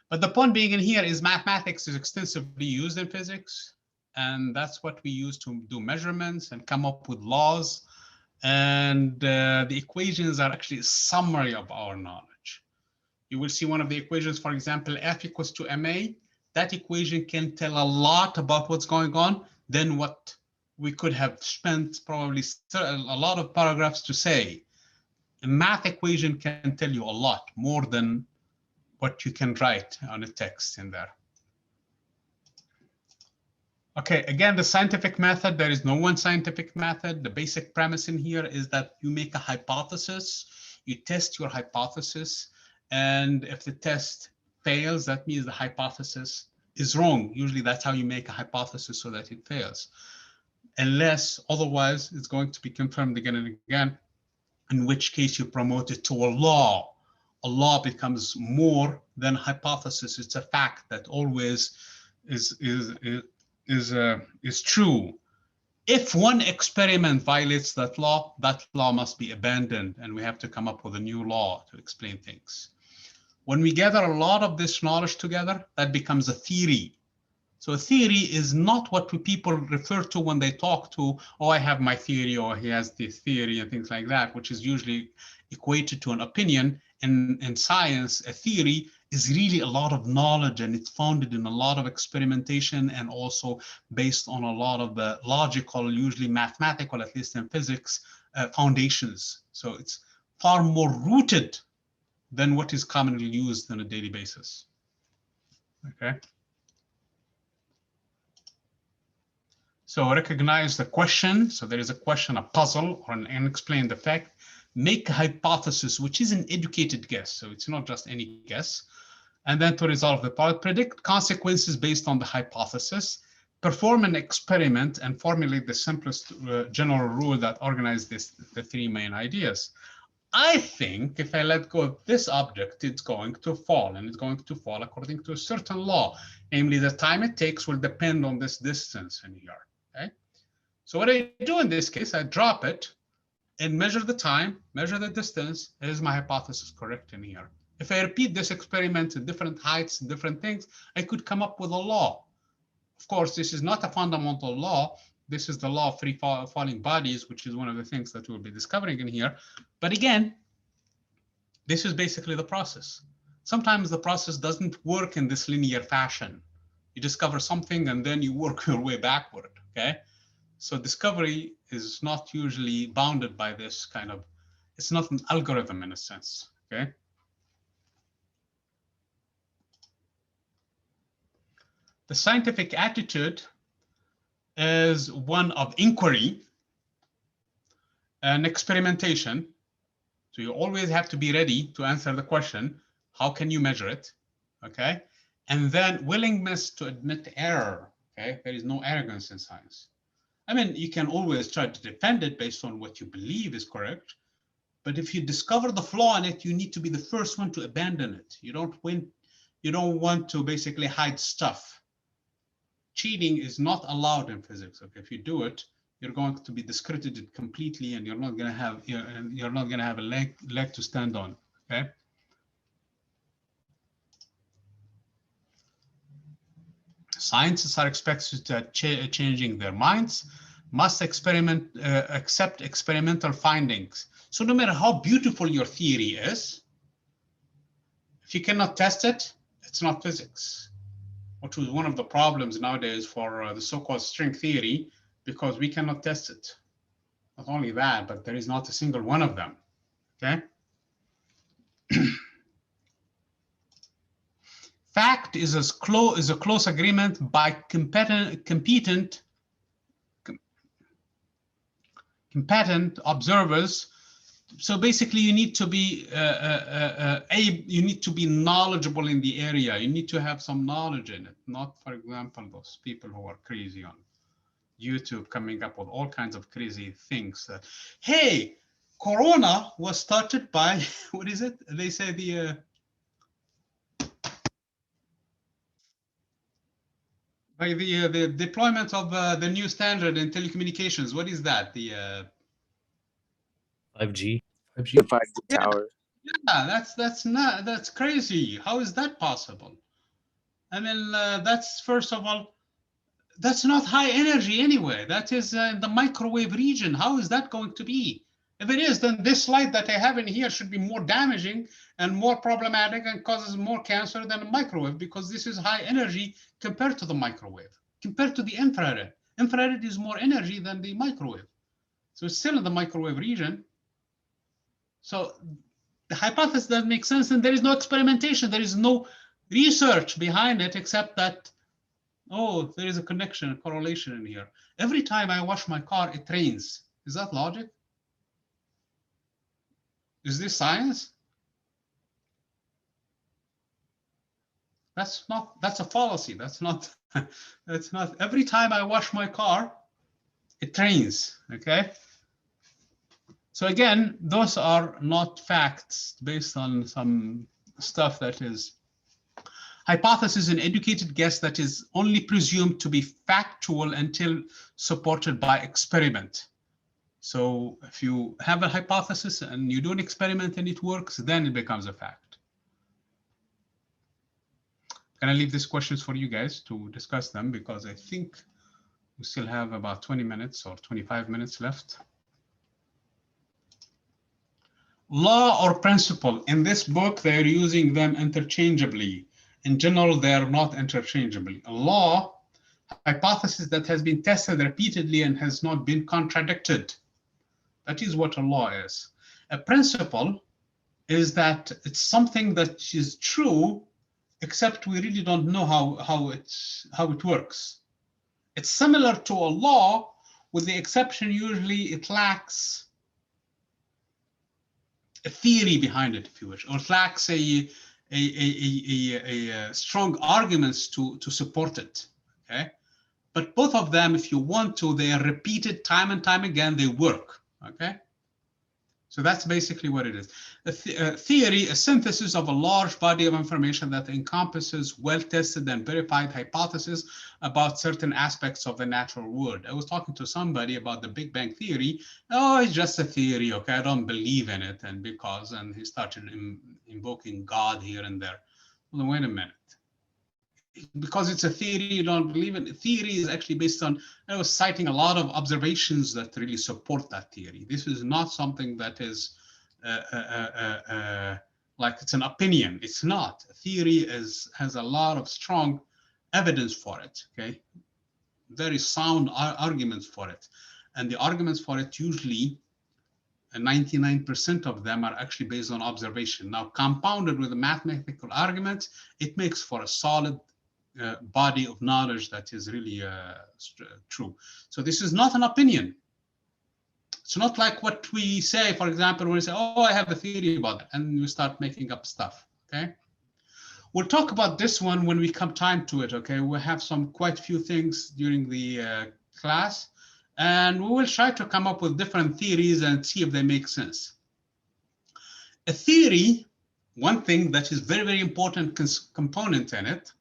But the point being in here is mathematics is extensively used in physics, and that's what we use to do measurements and come up with laws. And the equations are actually a summary of our knowledge. You will see one of the equations, for example, F equals to ma. That equation can tell a lot about what's going on than what we could have spent probably a lot of paragraphs to say. A math equation can tell you a lot more than what you can write on a text in there. Okay, again, the scientific method, there is no one scientific method. The basic premise in here is that you make a hypothesis, you test your hypothesis, and if the test fails, that means the hypothesis is wrong. Usually that's how you make a hypothesis, so that it fails. Unless otherwise it's going to be confirmed again and again, in which case you promote it to a law. A law becomes more than a hypothesis. It's a fact that always is true. If one experiment violates that law must be abandoned, and we have to come up with a new law to explain things. When we gather a lot of this knowledge together, that becomes a theory. So a theory is not what people refer to when they talk to, oh, I have my theory, or he has this theory and things like that, which is usually equated to an opinion. In science, a theory is really a lot of knowledge, and it's founded in a lot of experimentation and also based on a lot of the logical, usually mathematical, at least in physics, foundations. So it's far more rooted than what is commonly used on a daily basis. Okay. So recognize the question. So there is a question, a puzzle, or an unexplained effect. Make a hypothesis, which is an educated guess. So it's not just any guess. And then to resolve the problem, predict consequences based on the hypothesis, perform an experiment, and formulate the simplest general rule that organizes the three main ideas. I think if I let go of this object, it's going to fall, and it's going to fall according to a certain law. Namely, the time it takes will depend on this distance in here. Okay? So what I do in this case, I drop it and measure the time, measure the distance. Is my hypothesis correct in here? If I repeat this experiment at different heights and different things, I could come up with a law. Of course, this is not a fundamental law. This is the law of free falling bodies, which is one of the things that we'll be discovering in here. But again, this is basically the process. Sometimes the process doesn't work in this linear fashion. You discover something and then you work your way backward, okay? So discovery is not usually bounded by this kind of, it's not an algorithm in a sense. okay? The scientific attitude is one of inquiry and experimentation. So you always have to be ready to answer the question, how can you measure it? Okay. And then willingness to admit error. Okay. There is no arrogance in science. I mean, you can always try to defend it based on what you believe is correct. But if you discover the flaw in it, you need to be the first one to abandon it. You don't want to basically hide stuff. Cheating is not allowed in physics. Okay. If you do it, you're going to be discredited completely, and you're not going to have a leg to stand on. Okay. Scientists are expected to changing their minds, must accept experimental findings. So no matter how beautiful your theory is, if you cannot test it, it's not physics, which was one of the problems nowadays for the so-called string theory, because we cannot test it. Not only that, but there is not a single one of them. Okay. Fact is a close agreement by competent observers. So basically, you need to be you need to be knowledgeable in the area. You need to have some knowledge in it. Not, for example, those people who are crazy on YouTube coming up with all kinds of crazy things. Hey, Corona was started by what is it? They say by the deployment of the new standard in telecommunications. What is that? The 5G. The 5G Yeah. tower. Yeah, that's crazy. How is that possible? I mean, that's, first of all, that's not high energy anyway. That is in the microwave region. How is that going to be? If it is, then this light that I have in here should be more damaging and more problematic and causes more cancer than a microwave, because this is high energy compared to the microwave, compared to the infrared. Infrared is more energy than the microwave. So it's still in the microwave region. So the hypothesis doesn't make sense, and there is no experimentation. There is no research behind it, except that, oh, there is a connection, a correlation in here. Every time I wash my car, it rains. Is that logic? Is this science? That's a fallacy. That's not, that's not, every time I wash my car, it rains, okay? So again, those are not facts based on some stuff that is hypothesis, an educated guess that is only presumed to be factual until supported by experiment. So if you have a hypothesis and you do an experiment and it works, then it becomes a fact. Can I leave these questions for you guys to discuss them, because I think we still have about 20 minutes or 25 minutes left. Law or principle. In this book, they're using them interchangeably. In general, they are not interchangeably. A law, hypothesis that has been tested repeatedly and has not been contradicted. That is what a law is. A principle is that it's something that is true, except we really don't know how it works. It's similar to a law, with the exception usually it lacks a theory behind it, if you wish, or it lacks a strong arguments to support it. Okay, but both of them, if you want to, they are repeated time and time again. They work. Okay, so that's basically what it is. A theory, a synthesis of a large body of information that encompasses well-tested and verified hypotheses about certain aspects of the natural world. I was talking to somebody about the Big Bang Theory. Oh, it's just a theory, okay, I don't believe in it, and he started invoking God here and there. Well, wait a minute. Because it's a theory, you don't believe in it. Theory is actually based on, I was citing a lot of observations that really support that theory. This is not something that is like it's an opinion. It's not. A theory has a lot of strong evidence for it, okay? Very sound arguments for it. And the arguments for it usually and 99% of them are actually based on observation. Now, compounded with the mathematical arguments, it makes for a solid body of knowledge that is really true. So this is not an opinion. It's not like what we say, for example, when we say, oh, I have a theory about that, and we start making up stuff, okay? We'll talk about this one when we come time to it, okay? We'll have quite a few things during the class, and we will try to come up with different theories and see if they make sense. A theory, one thing that is very, very important component in it,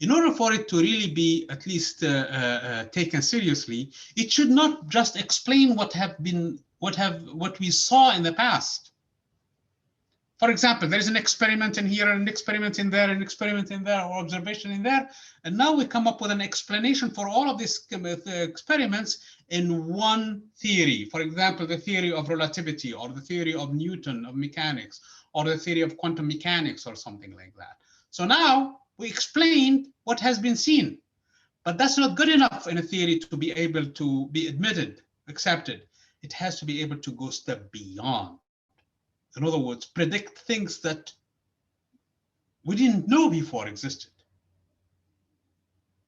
in order for it to really be at least taken seriously, it should not just explain what we saw in the past. For example, there is an experiment in here, an experiment in there, an experiment in there, or observation in there, and now we come up with an explanation for all of these experiments in one theory. For example, the theory of relativity, or the theory of Newton of mechanics, or the theory of quantum mechanics, or something like that. So now we explained what has been seen, but that's not good enough in a theory to be able to be admitted, accepted. It has to be able to go a step beyond. In other words, predict things that we didn't know before existed.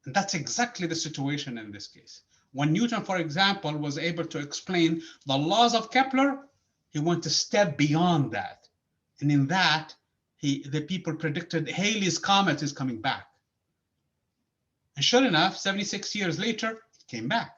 And that's exactly the situation in this case. When Newton, for example, was able to explain the laws of Kepler, he went a step beyond that. And in that, the people predicted Halley's Comet is coming back. And sure enough, 76 years later, it came back.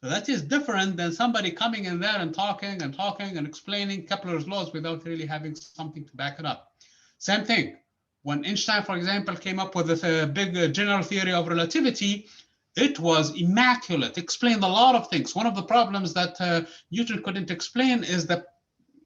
So that is different than somebody coming in there and talking and explaining Kepler's laws without really having something to back it up. Same thing, when Einstein, for example, came up with the big general theory of relativity, it was immaculate, explained a lot of things. One of the problems that Newton couldn't explain is that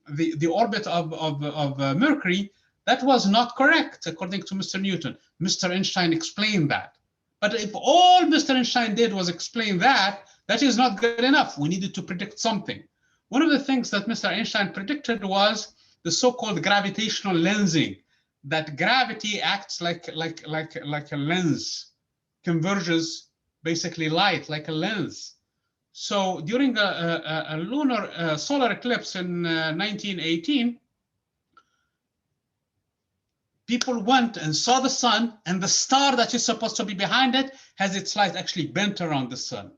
the orbit of Mercury, that was not correct, according to Mr. Newton. Mr. Einstein explained that. But if all Mr. Einstein did was explain that, that is not good enough. We needed to predict something. One of the things that Mr. Einstein predicted was the so-called gravitational lensing, that gravity acts like a lens, converges basically light like a lens. So during a lunar solar eclipse in 1918, people went and saw the sun, and the star that is supposed to be behind it has its light actually bent around the sun.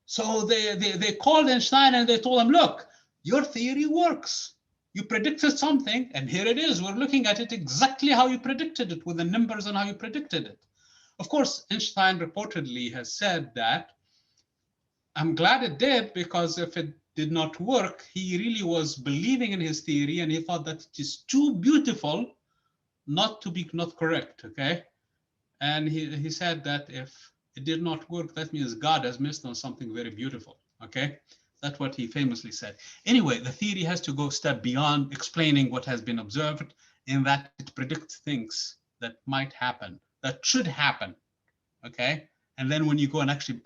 So they called Einstein and they told him, look, your theory works. You predicted something, and here it is. We're looking at it exactly how you predicted it, with the numbers and how you predicted it. Of course, Einstein reportedly has said that, I'm glad it did, because if it did not work, he really was believing in his theory, and he thought that it is too beautiful not to be not correct, okay? And he said that if it did not work, that means God has missed on something very beautiful, okay? That's what he famously said. Anyway, the theory has to go a step beyond explaining what has been observed, in that it predicts things that might happen, that should happen, okay? And then when you go and actually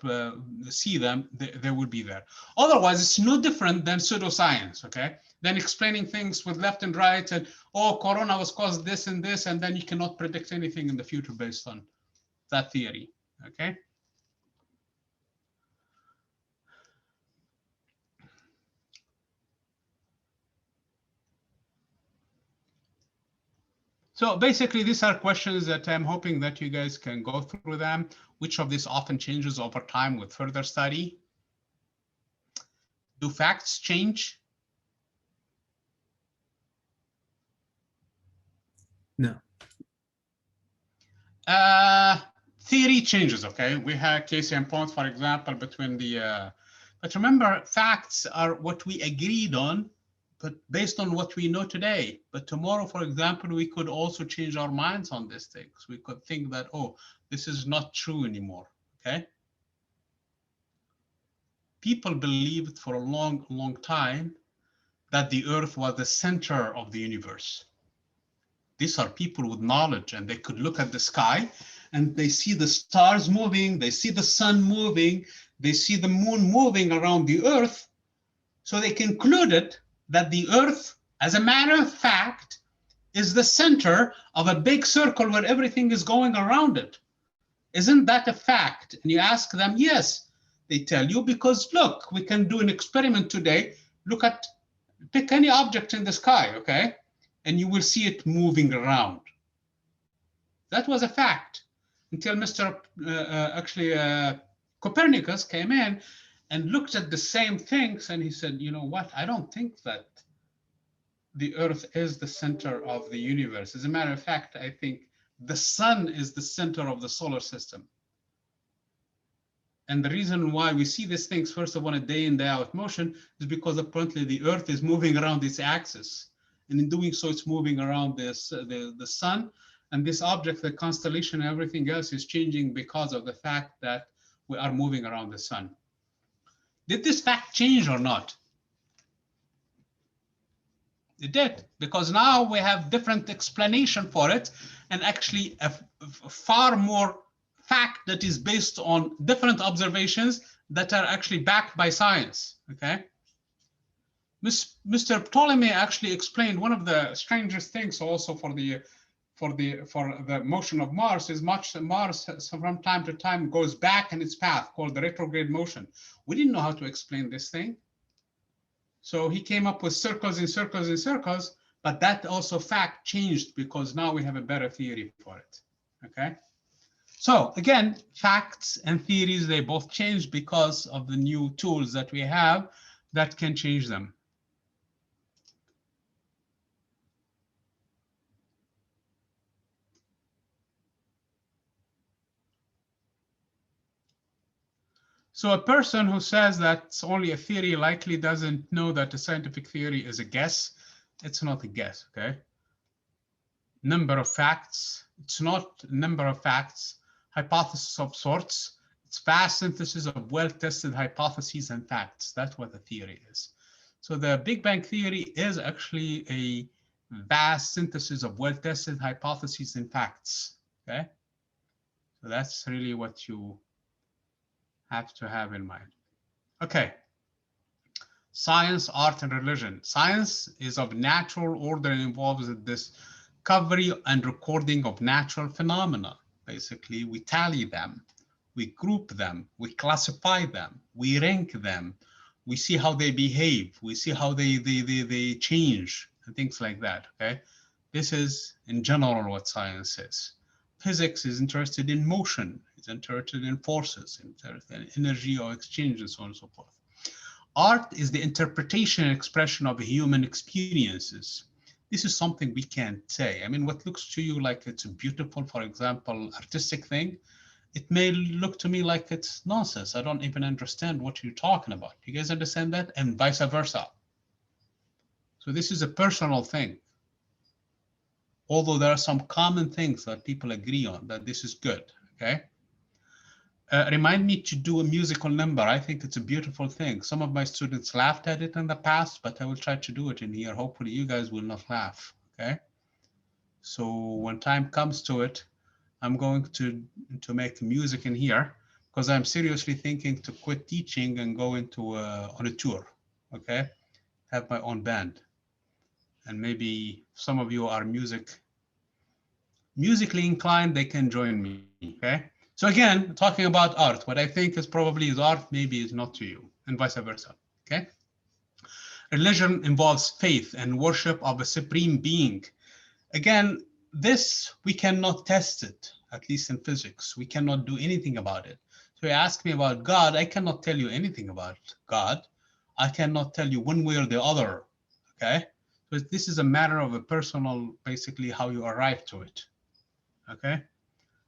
see them, they will be there. Otherwise, it's no different than pseudoscience, okay? Then explaining things with left and right, and, oh, Corona was caused this and this, and then you cannot predict anything in the future based on that theory, okay? So basically, these are questions that I'm hoping that you guys can go through them. Which of these often changes over time with further study? Do facts change? No. Theory changes, okay? We had case in point, for example, between the, but remember, facts are what we agreed on, but based on what we know today. But tomorrow, for example, we could also change our minds on these things. We could think that, oh, this is not true anymore, okay? People believed for a long, long time that the Earth was the center of the universe. These are people with knowledge, and they could look at the sky and they see the stars moving, they see the sun moving, they see the moon moving around the Earth. So they concluded that the Earth, as a matter of fact, is the center of a big circle where everything is going around it. Isn't that a fact? And you ask them, yes. They tell you because look, we can do an experiment today. Pick any object in the sky, okay? And you will see it moving around. That was a fact until Copernicus came in and looked at the same things, and he said, you know what? I don't think that the Earth is the center of the universe. As a matter of fact, I think the sun is the center of the solar system. And the reason why we see these things, first of all, a day in, day out motion, is because apparently the Earth is moving around its axis. And in doing so, it's moving around the sun. And this object, the constellation, and everything else is changing because of the fact that we are moving around the sun. Did this fact change or not? It did, because now we have different explanation for it, and actually a far more fact that is based on different observations that are actually backed by science, okay? Mr. Ptolemy actually explained one of the strangest things also for the motion of Mars is Mars from time to time goes back in its path, called the retrograde motion. We didn't know how to explain this thing. So he came up with circles and circles and circles, but that also fact changed because now we have a better theory for it, okay? So again, facts and theories, they both change because of the new tools that we have that can change them. So a person who says that it's only a theory likely doesn't know that a scientific theory is a guess. It's not a guess, okay? Number of facts, it's not number of facts, hypothesis of sorts. It's vast synthesis of well-tested hypotheses and facts. That's what a theory is. So the Big Bang theory is actually a vast synthesis of well-tested hypotheses and facts, okay? So that's really what you have to have in mind. Okay. Science, art, and religion. Science is of natural order and involves the discovery and recording of natural phenomena. Basically, we tally them, we group them, we classify them, we rank them, we see how they behave, we see how they change, and things like that, okay? This is, in general, what science is. Physics is interested in motion, it's interested in forces, interested in energy or exchange, and so on and so forth. Art is the interpretation and expression of human experiences. This is something we can't say. I mean, what looks to you like it's a beautiful, for example, artistic thing, it may look to me like it's nonsense. I don't even understand what you're talking about. You guys understand that? And vice versa. So this is a personal thing. Although there are some common things that people agree on, that this is good, okay? Remind me to do a musical number. I think it's a beautiful thing. Some of my students laughed at it in the past, but I will try to do it in here. Hopefully you guys will not laugh, okay? So when time comes to it, I'm going to make music in here because I'm seriously thinking to quit teaching and go into on a tour, okay? Have my own band. And maybe some of you are musically inclined, they can join me, okay? So again, talking about art, what I think is probably is art, maybe is not to you, and vice versa, okay? Religion involves faith and worship of a supreme being. Again, this, we cannot test it, at least in physics. We cannot do anything about it. So you ask me about God, I cannot tell you anything about God. I cannot tell you one way or the other, okay? But this is a matter of a personal, basically, how you arrive to it, okay?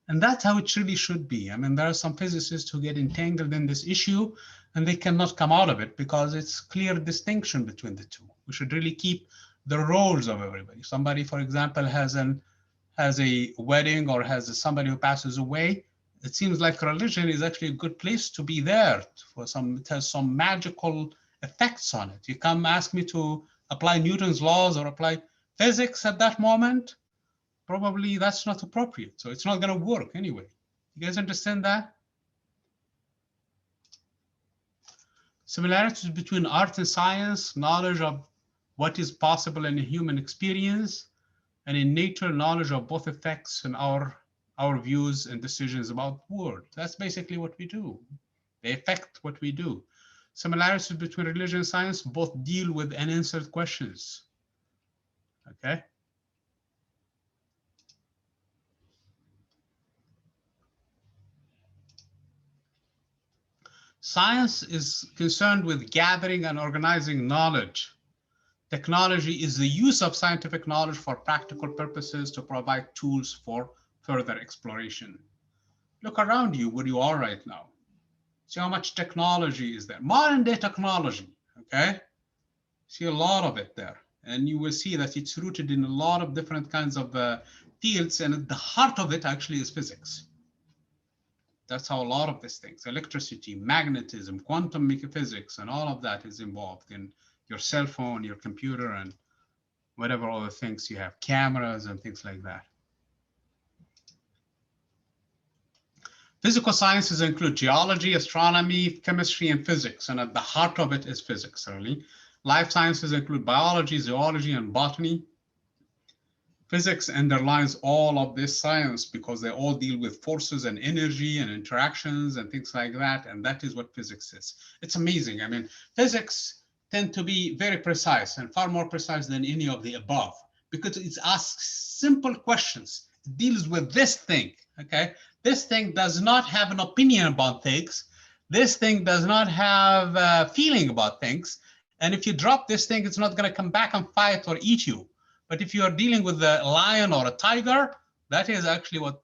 And that's how it really should be. I mean, there are some physicists who get entangled in this issue and they cannot come out of it because it's clear distinction between the two. We should really keep the roles of everybody. Somebody, for example, has a wedding or has somebody who passes away. It seems like religion is actually a good place to be there for it has some magical effects on it. You come ask me to apply Newton's laws or apply physics at that moment, probably that's not appropriate. So it's not going to work anyway. You guys understand that? Similarities between art and science, knowledge of what is possible in a human experience, and in nature, knowledge of both effects and our views and decisions about the world. That's basically what we do. They affect what we do. Similarities between religion and science both deal with unanswered questions. Okay. Science is concerned with gathering and organizing knowledge. Technology is the use of scientific knowledge for practical purposes to provide tools for further exploration. Look around you where you are right now. See how much technology is there. Modern day technology, okay? See a lot of it there. And you will see that it's rooted in a lot of different kinds of fields, and at the heart of it actually is physics. That's how a lot of these things, electricity, magnetism, quantum physics, and all of that is involved in your cell phone, your computer, and whatever other things you have, cameras and things like that. Physical sciences include geology, astronomy, chemistry, and physics, and at the heart of it is physics, really. Life sciences include biology, zoology, and botany. Physics underlies all of this science because they all deal with forces and energy and interactions and things like that, and that is what physics is. It's amazing. I mean, physics tend to be very precise and far more precise than any of the above because it asks simple questions. It deals with this thing, okay? This thing does not have an opinion about things. This thing does not have a feeling about things. And if you drop this thing, it's not going to come back and fight or eat you. But if you are dealing with a lion or a tiger, that is actually what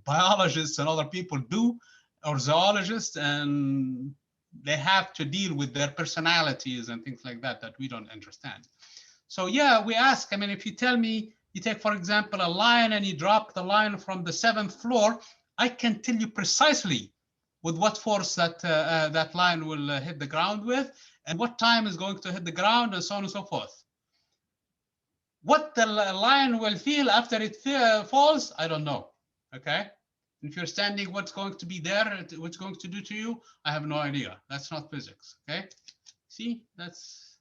biologists and other people do, or zoologists, and they have to deal with their personalities and things like that that we don't understand. So yeah, we ask, I mean, if you tell me, you take, for example, a lion and you drop the lion from the 7th floor, I can tell you precisely with what force that, that lion will hit the ground with, and what time is going to hit the ground, and so on and so forth. What the lion will feel after it falls, I don't know, okay? If you're standing, what's going to be there, what's going to do to you, I have no idea. That's not physics, okay? See, that's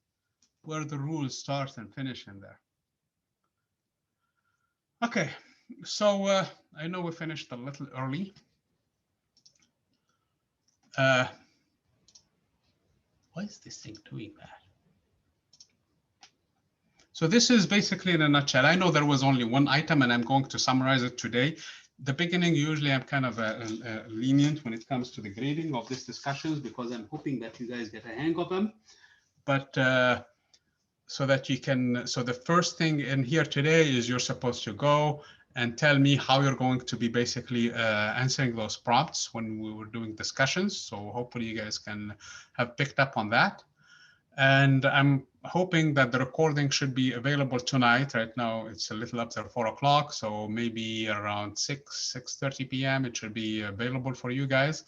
where the rules start and finish in there. Okay, so I know we finished a little early. Why is this thing doing that? So this is basically in a nutshell. I know there was only one item and I'm going to summarize it today. The beginning, usually I'm kind of lenient when it comes to the grading of these discussions because I'm hoping that you guys get a hang of them. But so that you can, so the first thing in here today is you're supposed to go and tell me how you're going to be basically answering those prompts when we were doing discussions. So hopefully you guys can have picked up on that. And I'm hoping that the recording should be available tonight. Right now, it's a little after 4 o'clock, so maybe around 6:30 p.m. it should be available for you guys.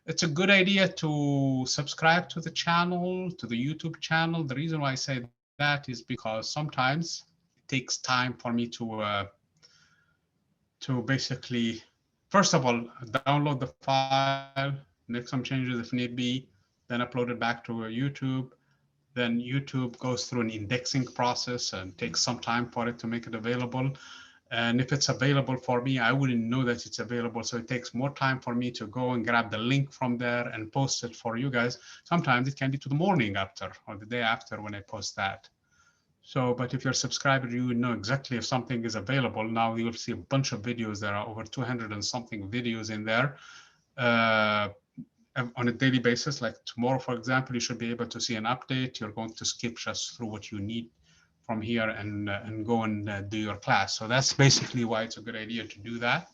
It's a good idea to subscribe to the channel, to the YouTube channel. The reason why I say that is because sometimes it takes time for me to basically, first of all, download the file, make some changes if need be, then upload it back to YouTube. Then YouTube goes through an indexing process and takes some time for it to make it available. And if it's available for me, I wouldn't know that it's available. So it takes more time for me to go and grab the link from there and post it for you guys. Sometimes it can be to the morning after or the day after when I post that. So, but if you're a subscriber, you would know exactly if something is available. Now you'll see a bunch of videos. There are over 200 and something videos in there. On a daily basis, like tomorrow, for example, you should be able to see an update. You're going to skip just through what you need from here and go and do your class. So that's basically why it's a good idea to do that.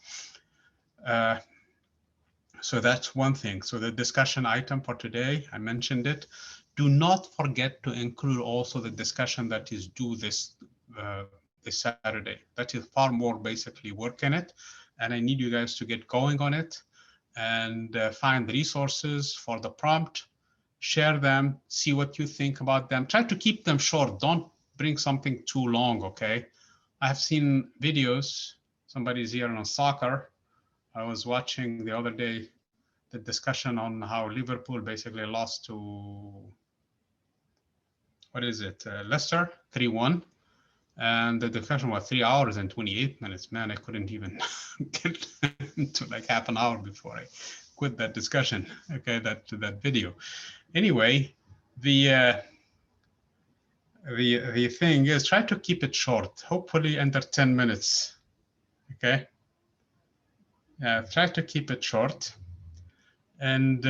So that's one thing. So the discussion item for today, I mentioned it. Do not forget to include also the discussion that is due this Saturday. That is far more basically work in it. And I need you guys to get going on it and find the resources for the prompt, share them, see what you think about them. Try to keep them short. Don't bring something too long, okay? I have seen videos, somebody's here on soccer. I was watching the other day the discussion on how Liverpool basically lost to, what is it, Leicester, 3-1. And the discussion was 3 hours and 28 minutes. Man, I couldn't even get to like half an hour before I quit that discussion, okay, that video. Anyway, the thing is, try to keep it short, hopefully under 10 minutes, okay? Try to keep it short, and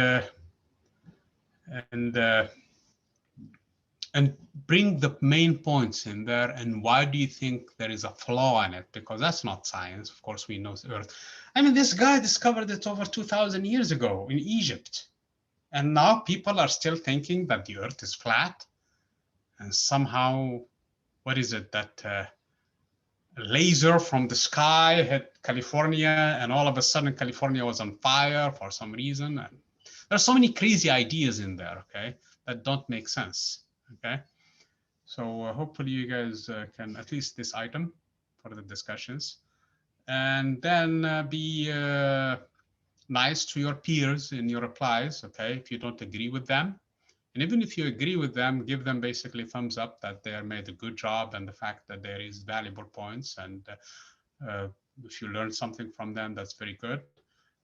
bring the main points in there, and why do you think there is a flaw in it? Because that's not science. Of course, we know the Earth. I mean, this guy discovered it over 2,000 years ago in Egypt. And now people are still thinking that the Earth is flat. And somehow, what is it, that a laser from the sky hit California, and all of a sudden California was on fire for some reason. And there's so many crazy ideas in there, okay, that don't make sense. Okay, so hopefully you guys can, at least this item for the discussions, and then be nice to your peers in your replies, okay, if you don't agree with them. And even if you agree with them, give them basically thumbs up that they made a good job, and the fact that there is valuable points, and if you learn something from them, that's very good.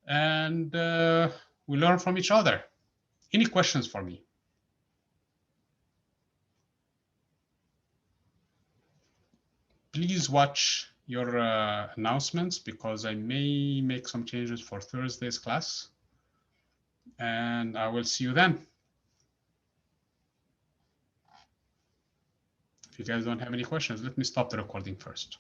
And we learn from each other. Any questions for me? Please watch your announcements, because I may make some changes for Thursday's class. And I will see you then. If you guys don't have any questions, let me stop the recording first.